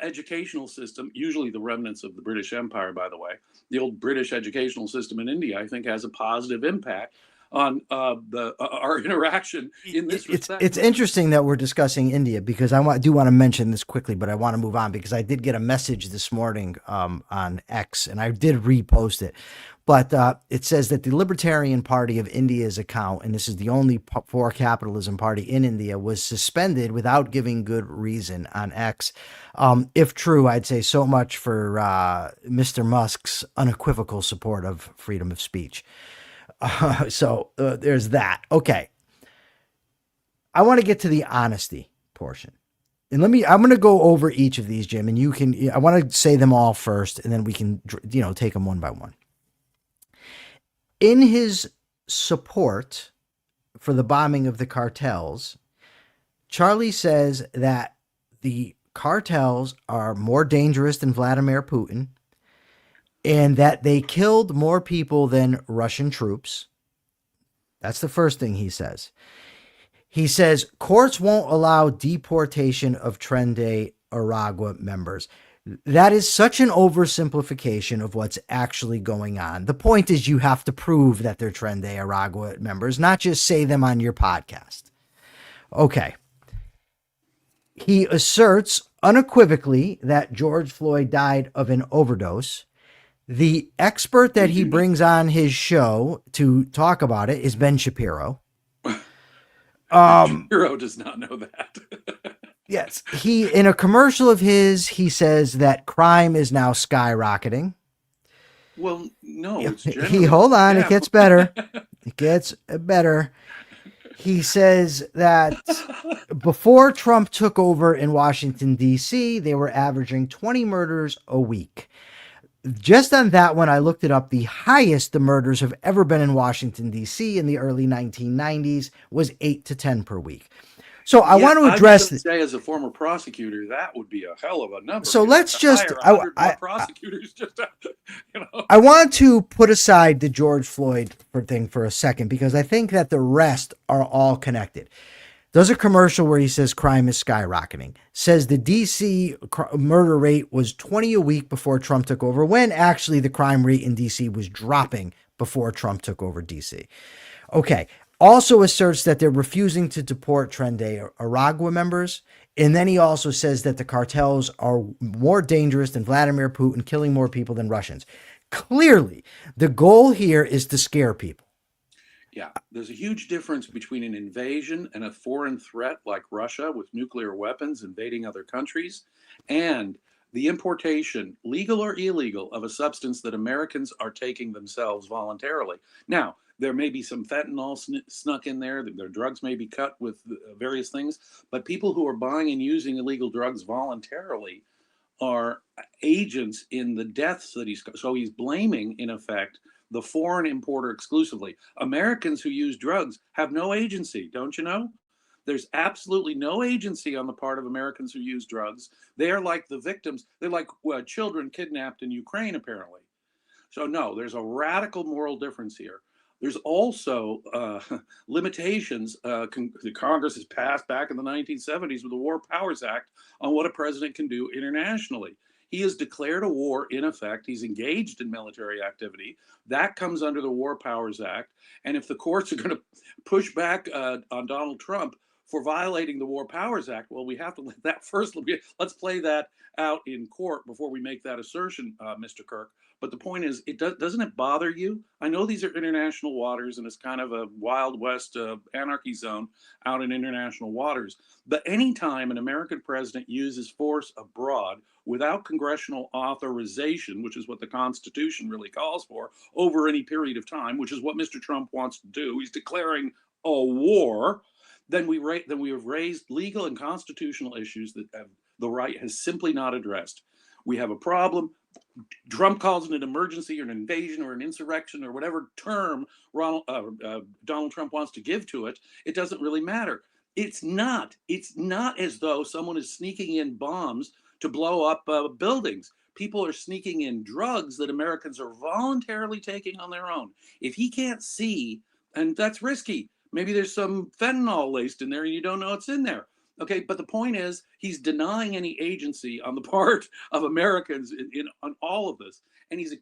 educational system, usually the remnants of the British Empire, by the way, the old British educational system in India, I think, has a positive impact on our interaction in this respect. It's interesting that we're discussing India, because I do want to mention this quickly, but I want to move on because I did get a message this morning on X, and I did repost it. But it says that the Libertarian Party of India's account, and this is the only for capitalism party in India, was suspended without giving good reason on X. If true, I'd say so much for Mr. Musk's unequivocal support of freedom of speech. So there's that. Okay. I want to get to the honesty portion. And I'm going to go over each of these, Jim, and I want to say them all first, and then we can, take them one by one. In his support for the bombing of the cartels, Charlie says that the cartels are more dangerous than Vladimir Putin, and that they killed more people than Russian troops. That's the first thing he says. He says courts won't allow deportation of Trende Aragua members. That is such an oversimplification of what's actually going on. The point is you have to prove that they're Trende Aragua members, not just say them on your podcast. Okay. He asserts unequivocally that George Floyd died of an overdose. The expert that he brings on his show to talk about it is Ben Shapiro. Shapiro does not know that. Yes. In a commercial of his, he says that crime is now skyrocketing. Well, no, it's generally hold on. down. It gets better. It gets better. He says that before Trump took over in Washington, D.C., they were averaging 20 murders a week. Just on that one, I looked it up. The highest the murders have ever been in Washington, D.C. in the early 1990s was 8 to 10 per week. So I want to address this. Say, as a former prosecutor, that would be a hell of a number. So let's just hire 100 more prosecutors. I want to put aside the George Floyd thing for a second, because I think that the rest are all connected. Does a commercial where he says crime is skyrocketing, says the DC murder rate was 20 a week before Trump took over, when actually the crime rate in DC was dropping before Trump took over DC. Okay. Also asserts that they're refusing to deport Tren Aragua members. And then he also says that the cartels are more dangerous than Vladimir Putin, killing more people than Russians. Clearly, the goal here is to scare people. Yeah, there's a huge difference between an invasion and a foreign threat like Russia with nuclear weapons invading other countries, and the importation, legal or illegal, of a substance that Americans are taking themselves voluntarily. Now, there may be some fentanyl snuck in there. Their drugs may be cut with various things. But people who are buying and using illegal drugs voluntarily are agents in the deaths that he's blaming, in effect, the foreign importer exclusively. Americans who use drugs have no agency, don't you know? There's absolutely no agency on the part of Americans who use drugs. They are like the victims. They're like children kidnapped in Ukraine, apparently. So no, there's a radical moral difference here. There's also limitations the Congress has passed back in the 1970s with the War Powers Act on what a president can do internationally. He has declared a war, in effect. He's engaged in military activity. That comes under the War Powers Act. And if the courts are going to push back on Donald Trump for violating the War Powers Act, well, we have to let that first. Let's play that out in court before we make that assertion, Mr. Kirk. But the point is, doesn't it bother you? I know these are international waters, and it's kind of a Wild West anarchy zone out in international waters. But anytime an American president uses force abroad without congressional authorization, which is what the Constitution really calls for, over any period of time, which is what Mr. Trump wants to do, he's declaring a war, then we have raised legal and constitutional issues that the right has simply not addressed. We have a problem. Trump calls it an emergency or an invasion or an insurrection or whatever term Donald Trump wants to give to it. It doesn't really matter. It's not as though someone is sneaking in bombs to blow up buildings. People are sneaking in drugs that Americans are voluntarily taking on their own. If he can't see, and that's risky, maybe there's some fentanyl laced in there and you don't know it's in there. Okay, but the point is, he's denying any agency on the part of Americans on all of this. And he's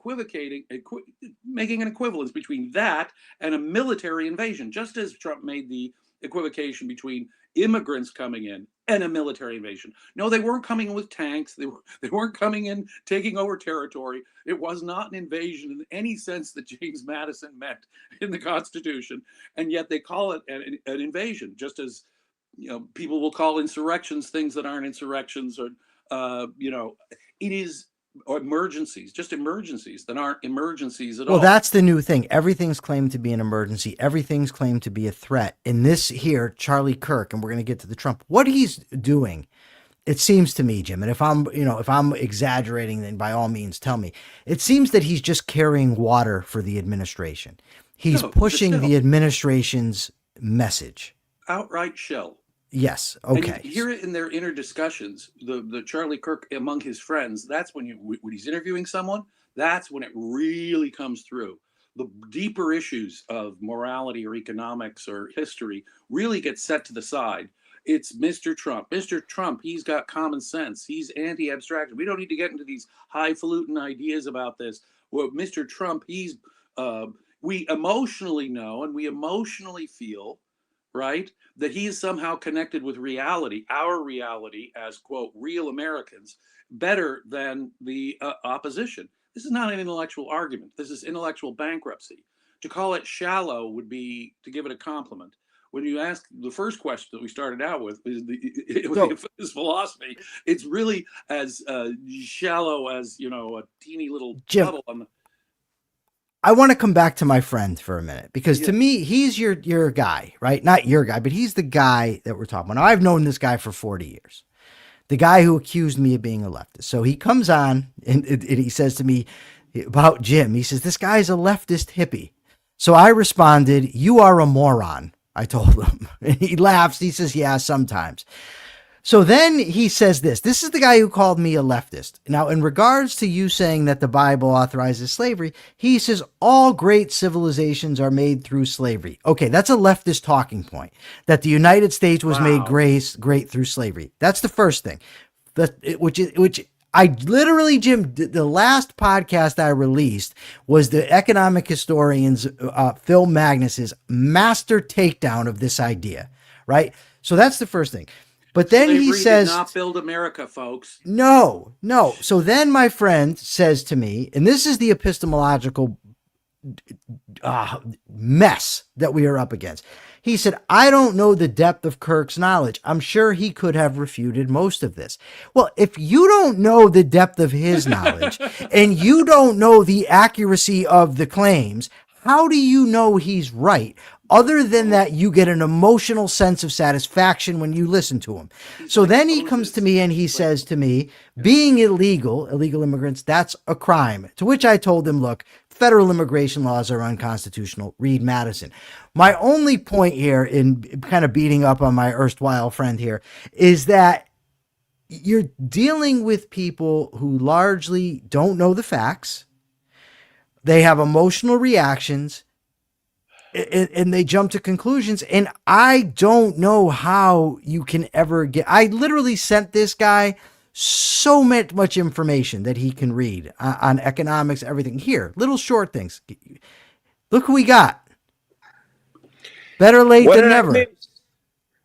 making an equivalence between that and a military invasion, just as Trump made the equivocation between immigrants coming in and a military invasion. No, they weren't coming in with tanks. They weren't coming in taking over territory. It was not an invasion in any sense that James Madison meant in the Constitution. And yet they call it an invasion, just as people will call insurrections things that aren't insurrections, or it is emergencies, just emergencies that aren't emergencies at all. Well, that's the new thing. Everything's claimed to be an emergency. Everything's claimed to be a threat. In this here, Charlie Kirk, and we're going to get to the Trump, what he's doing, it seems to me, Jim, and if I'm exaggerating, then by all means tell me. It seems that he's just carrying water for the administration. He's pushing the administration's message. Outright shell. Yes. Okay. And you hear it in their inner discussions. The Charlie Kirk among his friends. That's when he's interviewing someone. That's when it really comes through. The deeper issues of morality or economics or history really get set to the side. It's Mr. Trump. Mr. Trump, he's got common sense. He's anti-abstraction. We don't need to get into these highfalutin ideas about this. Well, Mr. Trump, we emotionally know and we emotionally feel, right, that he is somehow connected with reality, our reality as, quote, real Americans, better than the opposition. This is not an intellectual argument. This is intellectual bankruptcy. To call it shallow would be to give it a compliment. When you ask the first question that we started out with, is philosophy, it's really as shallow as, a teeny little puddle on the... I want to come back to my friend for a minute, because to me, he's your guy, right? Not your guy, but he's the guy that we're talking about. Now, I've known this guy for 40 years. The guy who accused me of being a leftist. So he comes on and he says to me about Jim, he says, this guy's a leftist hippie. So I responded, you are a moron, I told him. And he laughs. He says, yeah, sometimes. So then he says this is the guy who called me a leftist. Now, in regards to you saying that the Bible authorizes slavery, he says all great civilizations are made through slavery. Okay, that's a leftist talking point, that the United States was made great through slavery. That's the first thing. Which I literally, Jim, the last podcast I released was the economic historian's Phil Magnus's master takedown of this idea, right? So that's the first thing. But then Slavery he says, did not build America, folks. No. So then my friend says to me, and this is the epistemological mess that we are up against. He said, I don't know the depth of Kirk's knowledge. I'm sure he could have refuted most of this. Well, if you don't know the depth of his knowledge and you don't know the accuracy of the claims, how do you know he's right? Other than that, you get an emotional sense of satisfaction when you listen to him. So then he comes to me and he says to me, being illegal immigrants, that's a crime. To which I told him, look, federal immigration laws are unconstitutional. Read Madison. My only point here in kind of beating up on my erstwhile friend here is that you're dealing with people who largely don't know the facts. They have emotional reactions. And they jump to conclusions, and I don't know how you can ever get. I literally sent this guy so much information that he can read on economics, everything. Here, little short things. Look who we got. Better late than never.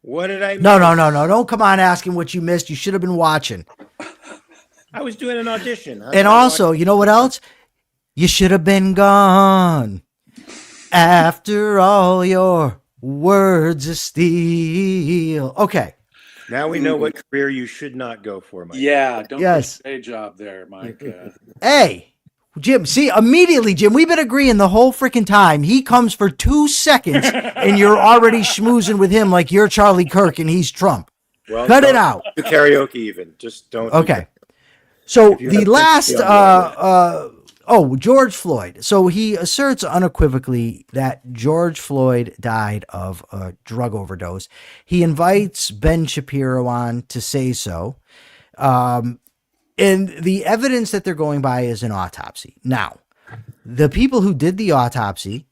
What did I miss? No. Don't come on asking what you missed. You should have been watching. I was doing an audition. And also, you know what else? You should have been gone. After all your words of steel. Okay. Now we know what career you should not go for, Mike. Yeah, don't get a day job there, Mike. Hey, Jim, see, immediately, Jim, we've been agreeing the whole freaking time. He comes for 2 seconds and you're already schmoozing with him like you're Charlie Kirk and he's Trump. Well, cut it out. The karaoke even. Just don't. Okay. So the last, George Floyd. So he asserts unequivocally that George Floyd died of a drug overdose. He invites Ben Shapiro on to say so. And the evidence that they're going by is an autopsy. Now, the people who did the autopsy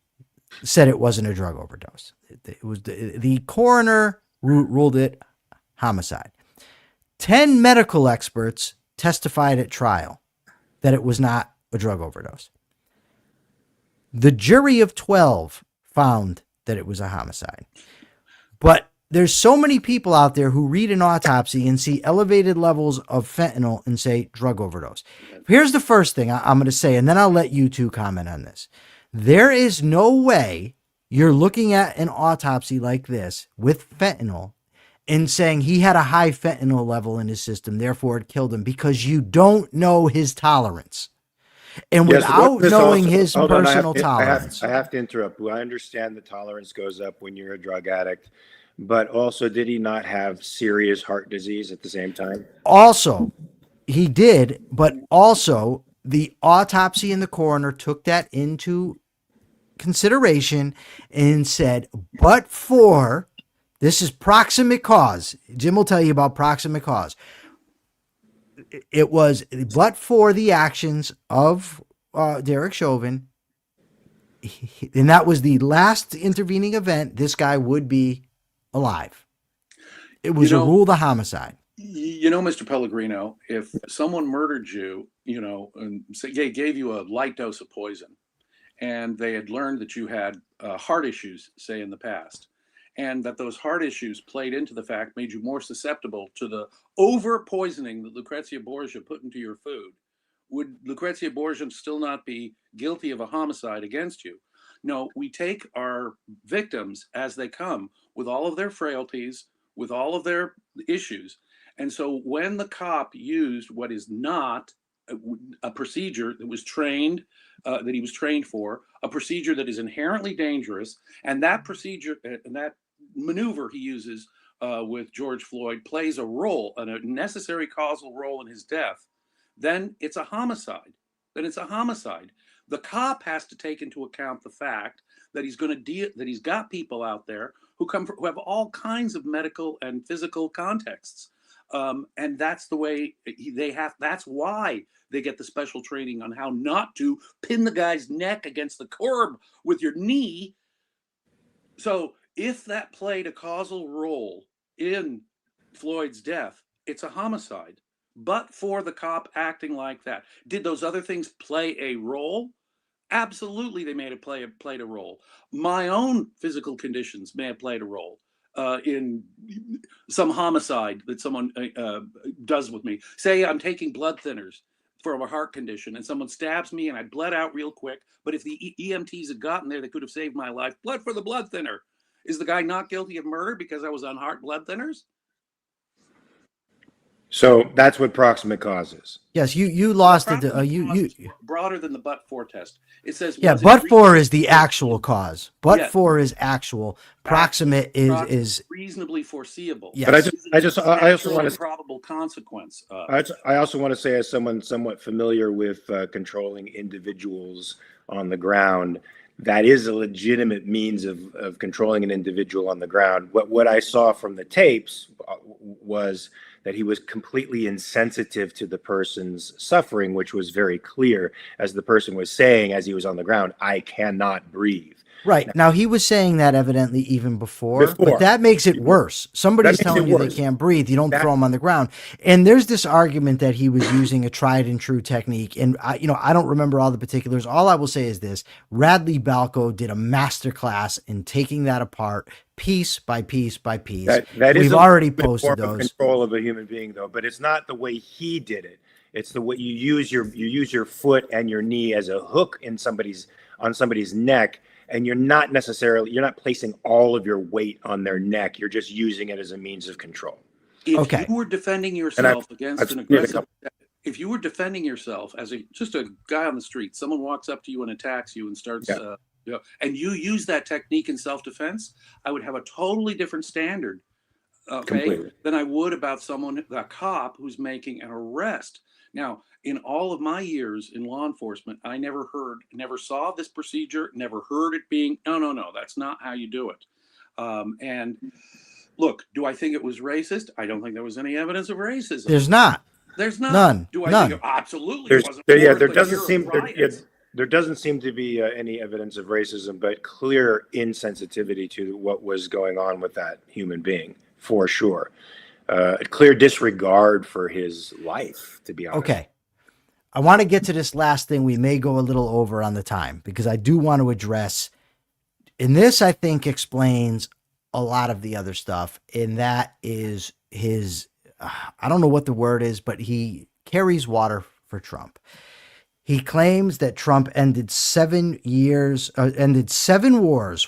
said it wasn't a drug overdose. It was the coroner ruled it homicide. 10 medical experts testified at trial that it was not a drug overdose. The jury of 12 found that it was a homicide. But there's so many people out there who read an autopsy and see elevated levels of fentanyl and say drug overdose. Here's the first thing I'm going to say, and then I'll let you two comment on this. There is no way you're looking at an autopsy like this with fentanyl and saying he had a high fentanyl level in his system, therefore it killed him, because you don't know his tolerance. And without knowing his personal tolerance. I have to interrupt. I understand the tolerance goes up when you're a drug addict, but also, did he not have serious heart disease at the same time? Also, he did, but also the autopsy and the coroner took that into consideration and said, but for, this is proximate cause. Jim will tell you about proximate cause. It was, but for the actions of Derek Chauvin, and that was the last intervening event, this guy would be alive. It was a rule of homicide. Mr. Pellegrino, if someone murdered you, and gave you a light dose of poison, and they had learned that you had heart issues, say in the past, and that those heart issues played into the fact, made you more susceptible to the over poisoning that Lucrezia Borgia put into your food, would Lucrezia Borgia still not be guilty of a homicide against you? No, we take our victims as they come, with all of their frailties, with all of their issues. And so when the cop used what is not a procedure that was trained, that he was trained for, a procedure that is inherently dangerous, and that procedure and that maneuver he uses with George Floyd plays a role, a necessary causal role in his death, then it's a homicide. The cop has to take into account the fact that he's got people out there who have all kinds of medical and physical contexts, and that's the way That's why they get the special training on how not to pin the guy's neck against the curb with your knee. So if that played a causal role in Floyd's death, it's a homicide. But for the cop acting like that, did those other things play a role? Absolutely, they played a role. My own physical conditions may have played a role in some homicide that someone does with me. Say I'm taking blood thinners for a heart condition, and someone stabs me, and I bled out real quick. But if the EMTs had gotten there, they could have saved my life. Blood for the blood thinner. Is the guy not guilty of murder because I was on heart blood thinners? So that's what proximate cause is. Yes, you lost it. You broader than the but-for test. It says but-for is the actual cause. But-for is actual. Proximate is reasonably foreseeable. Yes. But I also want to probable consequence. I also want to say, as someone somewhat familiar with controlling individuals on the ground, that is a legitimate means of controlling an individual on the ground. What I saw from the tapes was that he was completely insensitive to the person's suffering, which was very clear, as the person was saying as he was on the ground, "I cannot breathe." Right. Now, he was saying that evidently even before, but that makes it worse. Somebody's telling you they can't breathe. You don't throw them on the ground. And there's this argument that he was using a tried and true technique. And, I don't remember all the particulars. All I will say is this: Radley Balco did a masterclass in taking that apart piece by piece by piece. We've already posted those. Control of a human being, though, but it's not the way he did it. It's the way you use your foot and your knee as a hook on somebody's neck. And you're not placing all of your weight on their neck. You're just using it as a means of control. If you were defending yourself against an aggressive, if you were defending yourself as just a guy on the street, someone walks up to you and attacks you and starts, and you use that technique in self-defense, I would have a totally different standard, than I would about a cop who's making an arrest. Now, in all of my years in law enforcement, I never saw this procedure, never heard it being, no, that's not how you do it. And look, do I think it was racist? I don't think there was any evidence of racism. There's not. None. Do I think absolutely there doesn't seem to be any evidence of racism, but clear insensitivity to what was going on with that human being, for sure. A clear disregard for his life, to be honest. Okay. I want to get to this last thing. We may go a little over on the time because I do want to address, and this I think explains a lot of the other stuff, and that is his, I don't know what the word is, but he carries water for Trump. He claims that Trump ended 7 wars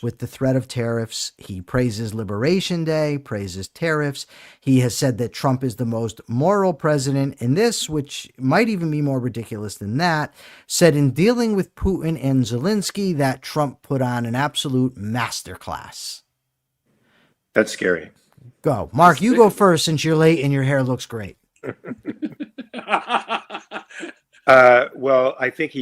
with the threat of tariffs. He praises Liberation Day, praises tariffs. He has said that Trump is the most moral president, and this, which might even be more ridiculous than that, said in dealing with Putin and Zelensky that Trump put on an absolute masterclass. That's scary. Go. Mark, you go first since you're late and your hair looks great. Well, I think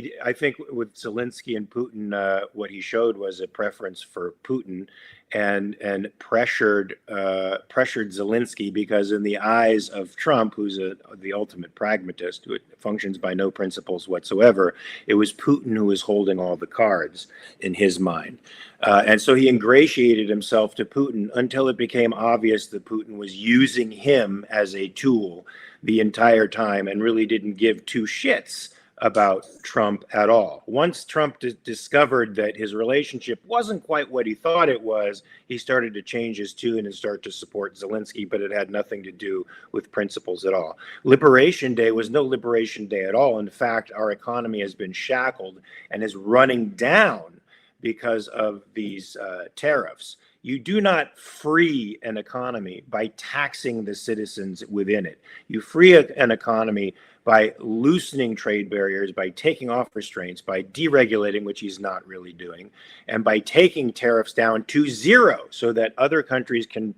with Zelensky and Putin, what he showed was a preference for Putin, and pressured Zelensky, because in the eyes of Trump, who's the ultimate pragmatist, who functions by no principles whatsoever, it was Putin who was holding all the cards in his mind. And so he ingratiated himself to Putin until it became obvious that Putin was using him as a tool the entire time and really didn't give two shits about Trump at all. Once Trump discovered that his relationship wasn't quite what he thought it was, he started to change his tune and start to support Zelensky, but it had nothing to do with principles at all. Liberation Day was no Liberation Day at all. In fact, our economy has been shackled and is running down because of these tariffs. You do not free an economy by taxing the citizens within it. You free an economy by loosening trade barriers, by taking off restraints, by deregulating, which he's not really doing, and by taking tariffs down to zero so that other countries can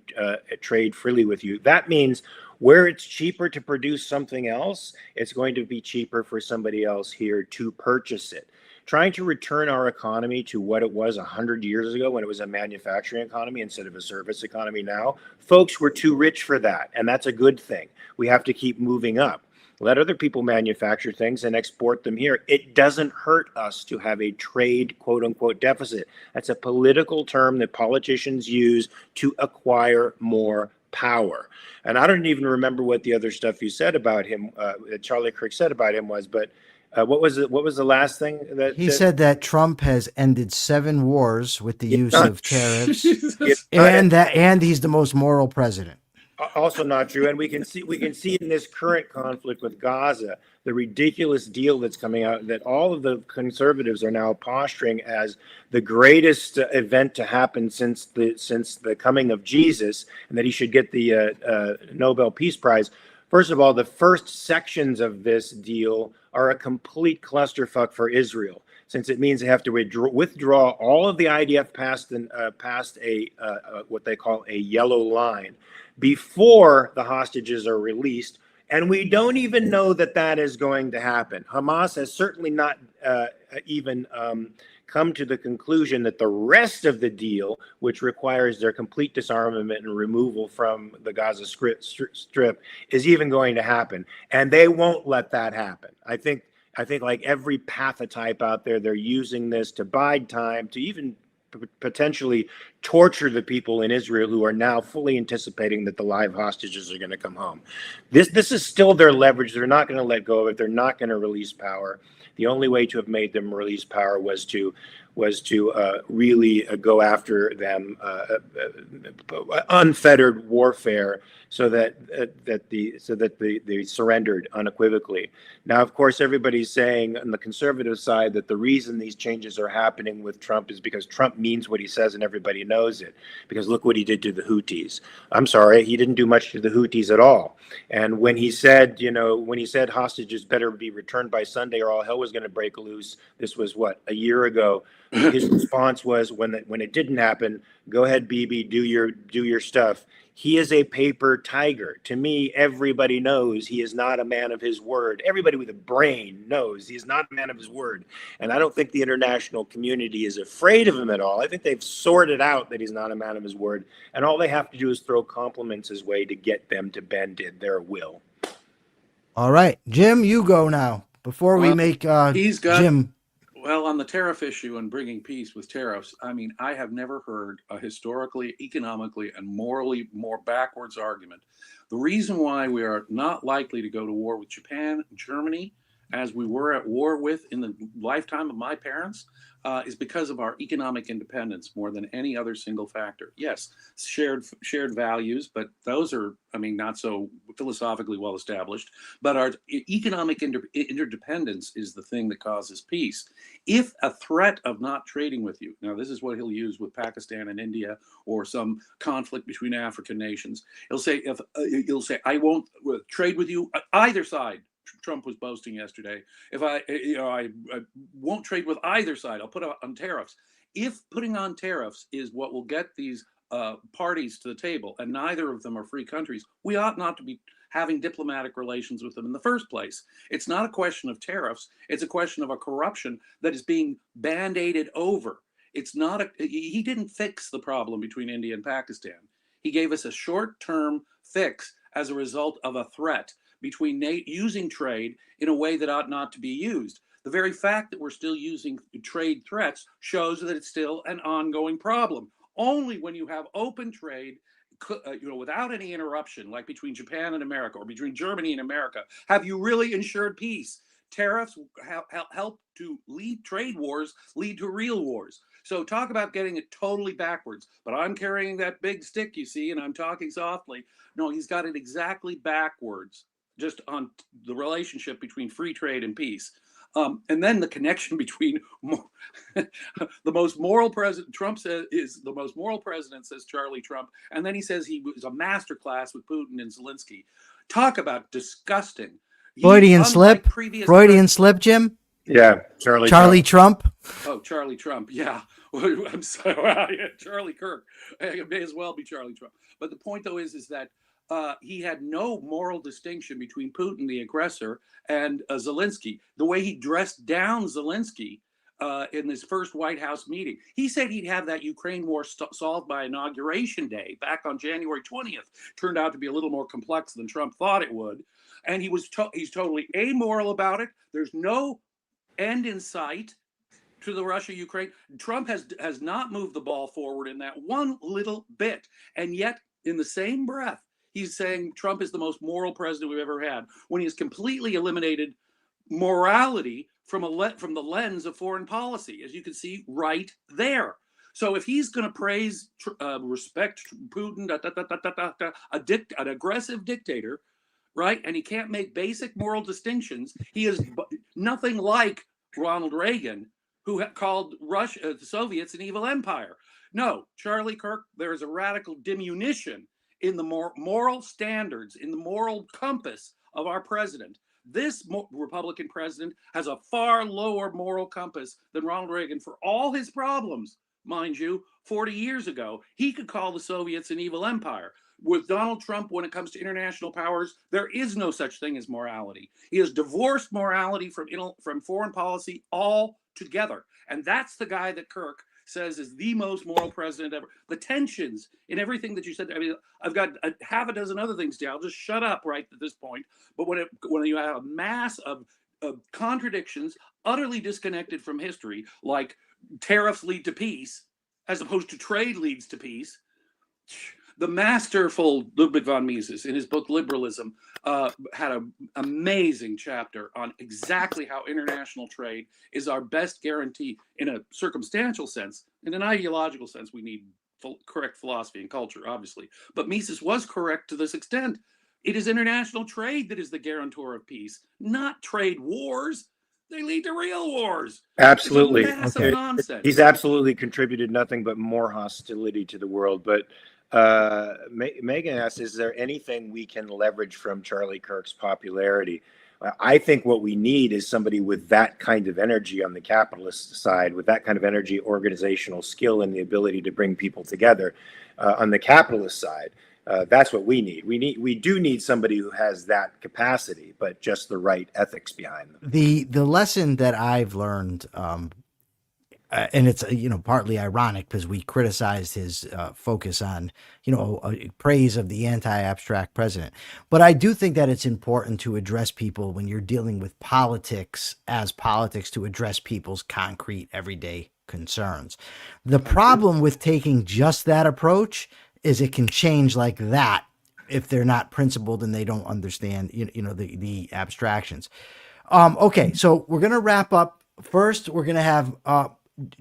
trade freely with you. That means where it's cheaper to produce something else, it's going to be cheaper for somebody else here to purchase it. Trying to return our economy to what it was 100 years ago when it was a manufacturing economy instead of a service economy now, folks, we're too rich for that. And that's a good thing. We have to keep moving up. Let other people manufacture things and export them here. It doesn't hurt us to have a trade, quote unquote, deficit. That's a political term that politicians use to acquire more power. And I don't even remember what the other stuff you said about him, that Charlie Kirk said about him was, but what was it? What was the last thing that he said? That Trump has ended 7 wars with the use of tariffs, and he's the most moral president. Also not true. And we can see in this current conflict with Gaza the ridiculous deal that's coming out that all of the conservatives are now posturing as the greatest event to happen since the coming of Jesus, and that he should get the Nobel Peace Prize. First of all, the first sections of this deal are a complete clusterfuck for Israel, since it means they have to withdraw all of the IDF past what they call a yellow line before the hostages are released. And we don't even know that that is going to happen. Hamas has certainly not even come to the conclusion that the rest of the deal, which requires their complete disarmament and removal from the Gaza Strip, is even going to happen. And they won't let that happen. I think like every pathotype out there, they're using this to bide time, to even potentially torture the people in Israel who are now fully anticipating that the live hostages are going to come home. This is still their leverage. They're not going to let go of it. They're not going to release power. The only way to have made them release power was to really go after them, unfettered warfare, so that they surrendered unequivocally. Now, of course, everybody's saying on the conservative side that the reason these changes are happening with Trump is because Trump means what he says and everybody knows it. Because look what he did to the Houthis. I'm sorry, he didn't do much to the Houthis at all. And when he said, hostages better be returned by Sunday or all hell was going to break loose, this was what, a year ago. His response was, when it didn't happen, go ahead, Bibi, do your stuff. He is a paper tiger. To me, everybody knows he is not a man of his word. Everybody with a brain knows he is not a man of his word. And I don't think the international community is afraid of him at all. I think they've sorted out that he's not a man of his word. And all they have to do is throw compliments his way to get them to bend their will. All right, Jim, you go now. Before we make Jim. Well, on the tariff issue and bringing peace with tariffs, I mean, I have never heard a historically, economically, and morally more backwards argument. The reason why we are not likely to go to war with Japan and Germany, as we were at war with in the lifetime of my parents, is because of our economic independence more than any other single factor. Yes, shared values, but those are, I mean, not so philosophically well established. But our economic interdependence is the thing that causes peace. If a threat of not trading with you, now this is what he'll use with Pakistan and India or some conflict between African nations. He'll say, I won't trade with you, either side. Trump was boasting yesterday. If I won't trade with either side, I'll put on tariffs. If putting on tariffs is what will get these parties to the table, and neither of them are free countries, we ought not to be having diplomatic relations with them in the first place. It's not a question of tariffs. It's a question of a corruption that is being band-aided over. It's not he didn't fix the problem between India and Pakistan. He gave us a short-term fix as a result of a threat between using trade in a way that ought not to be used. The very fact that we're still using trade threats shows that it's still an ongoing problem. Only when you have open trade, without any interruption, like between Japan and America or between Germany and America, have you really ensured peace. Tariffs help to lead trade wars, lead to real wars. So talk about getting it totally backwards. But I'm carrying that big stick, you see, and I'm talking softly. No, he's got it exactly backwards, just on the relationship between free trade and peace. And then the connection between the most moral president, Trump says, is the most moral president, says Charlie Trump. And then he says he was a masterclass with Putin and Zelensky. Talk about disgusting. Freudian slip. Previous Freudian slip, Jim. Yeah, Charlie Trump. Oh, Charlie Trump. Yeah. I'm sorry. Charlie Kirk. It may as well be Charlie Trump. But the point, though, is that he had no moral distinction between Putin, the aggressor, and Zelensky. The way he dressed down Zelensky in this first White House meeting. He said he'd have that Ukraine war solved by Inauguration Day back on January 20th. Turned out to be a little more complex than Trump thought it would. And he's totally amoral about it. There's no end in sight to the Russia-Ukraine. Trump has not moved the ball forward in that one little bit. And yet, in the same breath, he's saying Trump is the most moral president we've ever had, when he has completely eliminated morality from the lens of foreign policy, as you can see right there. So if he's going to praise, respect Putin, an aggressive dictator, right, and he can't make basic moral distinctions, he is nothing like Ronald Reagan, who called Russia, the Soviets, an evil empire. No, Charlie Kirk, there is a radical diminution in the moral standards, in the moral compass of our president. This Republican president has a far lower moral compass than Ronald Reagan, for all his problems, mind you. 40 years ago, he could call the Soviets an evil empire. With Donald Trump, when it comes to international powers, there is no such thing as morality. He has divorced morality from foreign policy altogether. And that's the guy that Kirk says is the most moral president ever. The tensions in everything that you said, I mean, I've got half a dozen other things to I'll just shut up right at this point. But when you have a mass of contradictions utterly disconnected from history, like tariffs lead to peace, as opposed to trade leads to peace, the masterful Ludwig von Mises, in his book Liberalism, had an amazing chapter on exactly how international trade is our best guarantee in a circumstantial sense. In an ideological sense, we need correct philosophy and culture, obviously. But Mises was correct to this extent. It is international trade that is the guarantor of peace, not trade wars. They lead to real wars. Absolutely. It's a massive nonsense. He's absolutely contributed nothing but more hostility to the world. But Megan asks, is there anything we can leverage from Charlie Kirk's popularity? I think what we need is somebody with that kind of energy on the capitalist side, with that kind of energy, organizational skill, and the ability to bring people together on the capitalist side. That's what we need. We do need somebody who has that capacity, but just the right ethics behind them. The lesson that I've learned, and it's partly ironic because we criticized his focus on praise of the anti-abstract president, but I do think that it's important to address people when you're dealing with politics as politics, to address people's concrete everyday concerns. The problem with taking just that approach is it can change like that if they're not principled and they don't understand the abstractions. Okay, so we're gonna wrap up. First, we're gonna have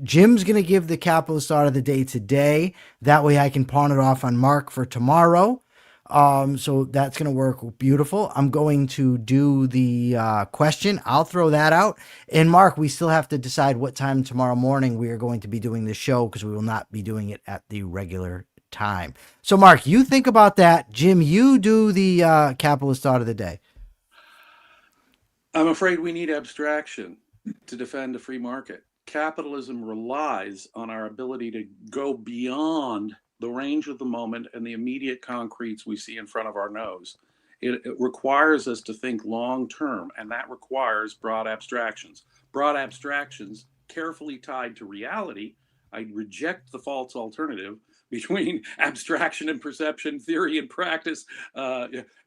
Jim's going to give the capitalist thought of the day today. That way I can pawn it off on Mark for tomorrow. So that's going to work beautiful. I'm going to do the question. I'll throw that out. And Mark, we still have to decide what time tomorrow morning we are going to be doing the show, because we will not be doing it at the regular time. So Mark, you think about that. Jim, you do the capitalist thought of the day. I'm afraid we need abstraction to defend a free market. Capitalism relies on our ability to go beyond the range of the moment and the immediate concretes we see in front of our nose. It requires us to think long term, and that requires broad abstractions. Broad abstractions carefully tied to reality. I reject the false alternative between abstraction and perception, theory and practice,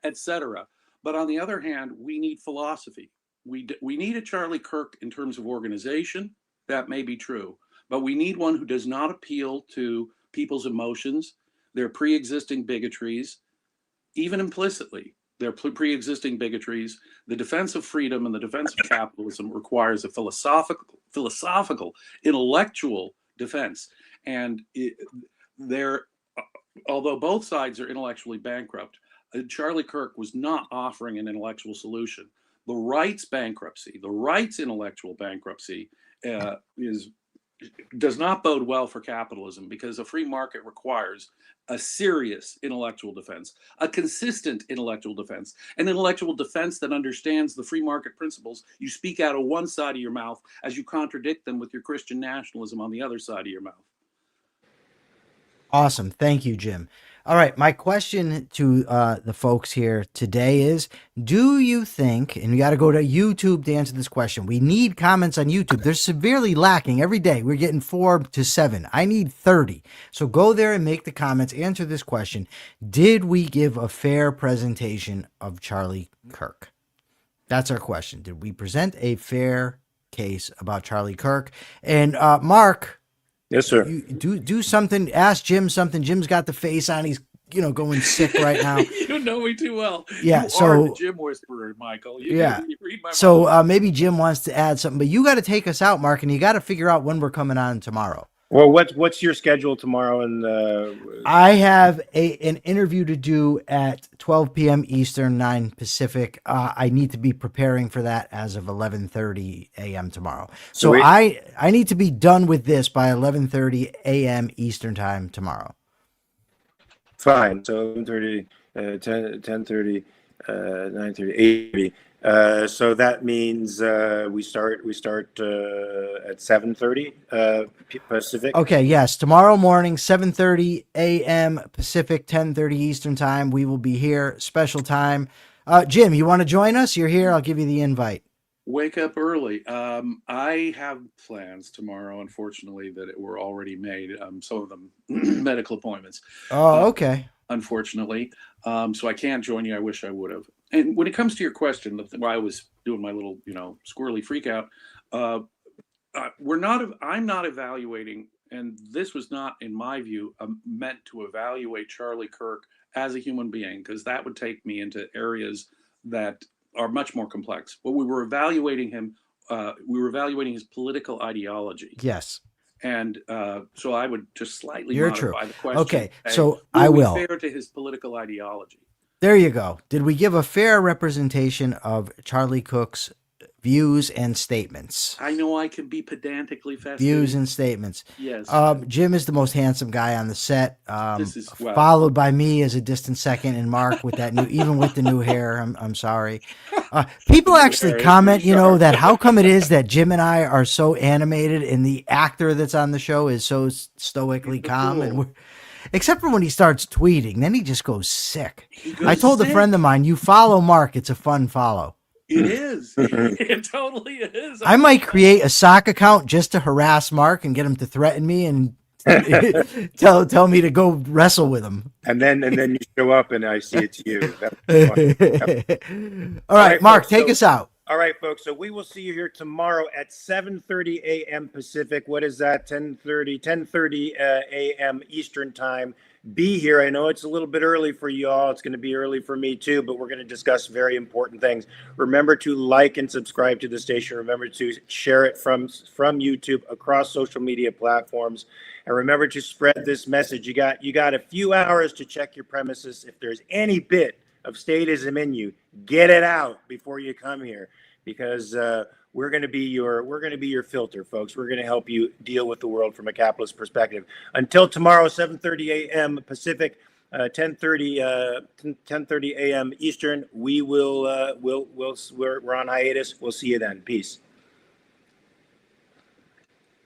etc. But on the other hand, we need philosophy. We need a Charlie Kirk in terms of organization. That may be true, but we need one who does not appeal to people's emotions, their pre-existing bigotries, even implicitly, their pre-existing bigotries. The defense of freedom and the defense of capitalism requires a philosophical, intellectual defense. And although both sides are intellectually bankrupt, Charlie Kirk was not offering an intellectual solution. The right's bankruptcy, the right's intellectual bankruptcy, is does not bode well for capitalism, because a free market requires a serious intellectual defense, a consistent intellectual defense, an intellectual defense that understands the free market principles. You speak out of one side of your mouth as you contradict them with your Christian nationalism on the other side of your mouth. Awesome. Thank you, Jim. All right. My question to the folks here today is, do you think, and you got to go to YouTube to answer this question. We need comments on YouTube. They're severely lacking every day. We're getting 4 to 7. I need 30. So go there and make the comments. Answer this question. Did we give a fair presentation of Charlie Kirk? That's our question. Did we present a fair case about Charlie Kirk? And Mark, Yes, sir. you do something. Ask Jim something. Jim's got the face on. He's going sick right now. You know me too well. Yeah. You are the Jim whisperer, Michael. You read my mind. Maybe Jim wants to add something, but you got to take us out, Mark, and you got to figure out when we're coming on tomorrow. Well, what's your schedule tomorrow? And I have an interview to do at 12 p.m. Eastern, 9 Pacific. I need to be preparing for that as of 11:30 a.m. tomorrow. So I need to be done with this by 11:30 a.m. Eastern time tomorrow. Fine. So 11:30, 10:30, 9:30, 8:30. So that means we start at 7:30 Pacific. Okay, yes. Tomorrow morning, 7:30 a.m. Pacific, 10:30 Eastern time. We will be here. Special time. Jim, you want to join us? You're here. I'll give you the invite. Wake up early. I have plans tomorrow, unfortunately, that were already made. Some of them medical appointments. Oh, okay. Unfortunately. So I can't join you. I wish I would have. And when it comes to your question, why I was doing my little, squirrely freak out, I'm not evaluating, and this was not, in my view, meant to evaluate Charlie Kirk as a human being, because that would take me into areas that are much more complex. But we were evaluating him. We were evaluating his political ideology. Yes. And so I would just slightly You're modify true. the question. Okay, so I will. Fair to his political ideology. There you go. Did we give a fair representation of Charlie Kirk's views and statements? I know I can be pedantically festive. Views and statements. Yes. Jim is the most handsome guy on the set. Well, followed by me as a distant second, and Mark with that even with the new hair. I'm sorry. People actually comment, that how come it is that Jim and I are so animated, and the actor that's on the show is so stoically calm, and except for when he starts tweeting, then he just goes sick. I told a friend of mine, you follow Mark. It's a fun follow. It is. It totally is. I might create a sock account just to harass Mark and get him to threaten me and tell me to go wrestle with him. And then you show up and I see it's you. All right, Mark, take us out. All right, folks. So we will see you here tomorrow at 7:30 a.m. Pacific. What is that? 10:30 a.m. Eastern time. Be here. I know it's a little bit early for you all. It's going to be early for me too, but we're going to discuss very important things. Remember to like and subscribe to the station. Remember to share it from YouTube across social media platforms. And remember to spread this message. You got a few hours to check your premises. If there's any bit of statism in you, get it out before you come here, because we're going to be your filter, folks. We're going to help you deal with the world from a capitalist perspective. Until tomorrow, 7:30 a.m. Pacific, 10:30 a.m. Eastern. We're on hiatus. We'll see you then. Peace.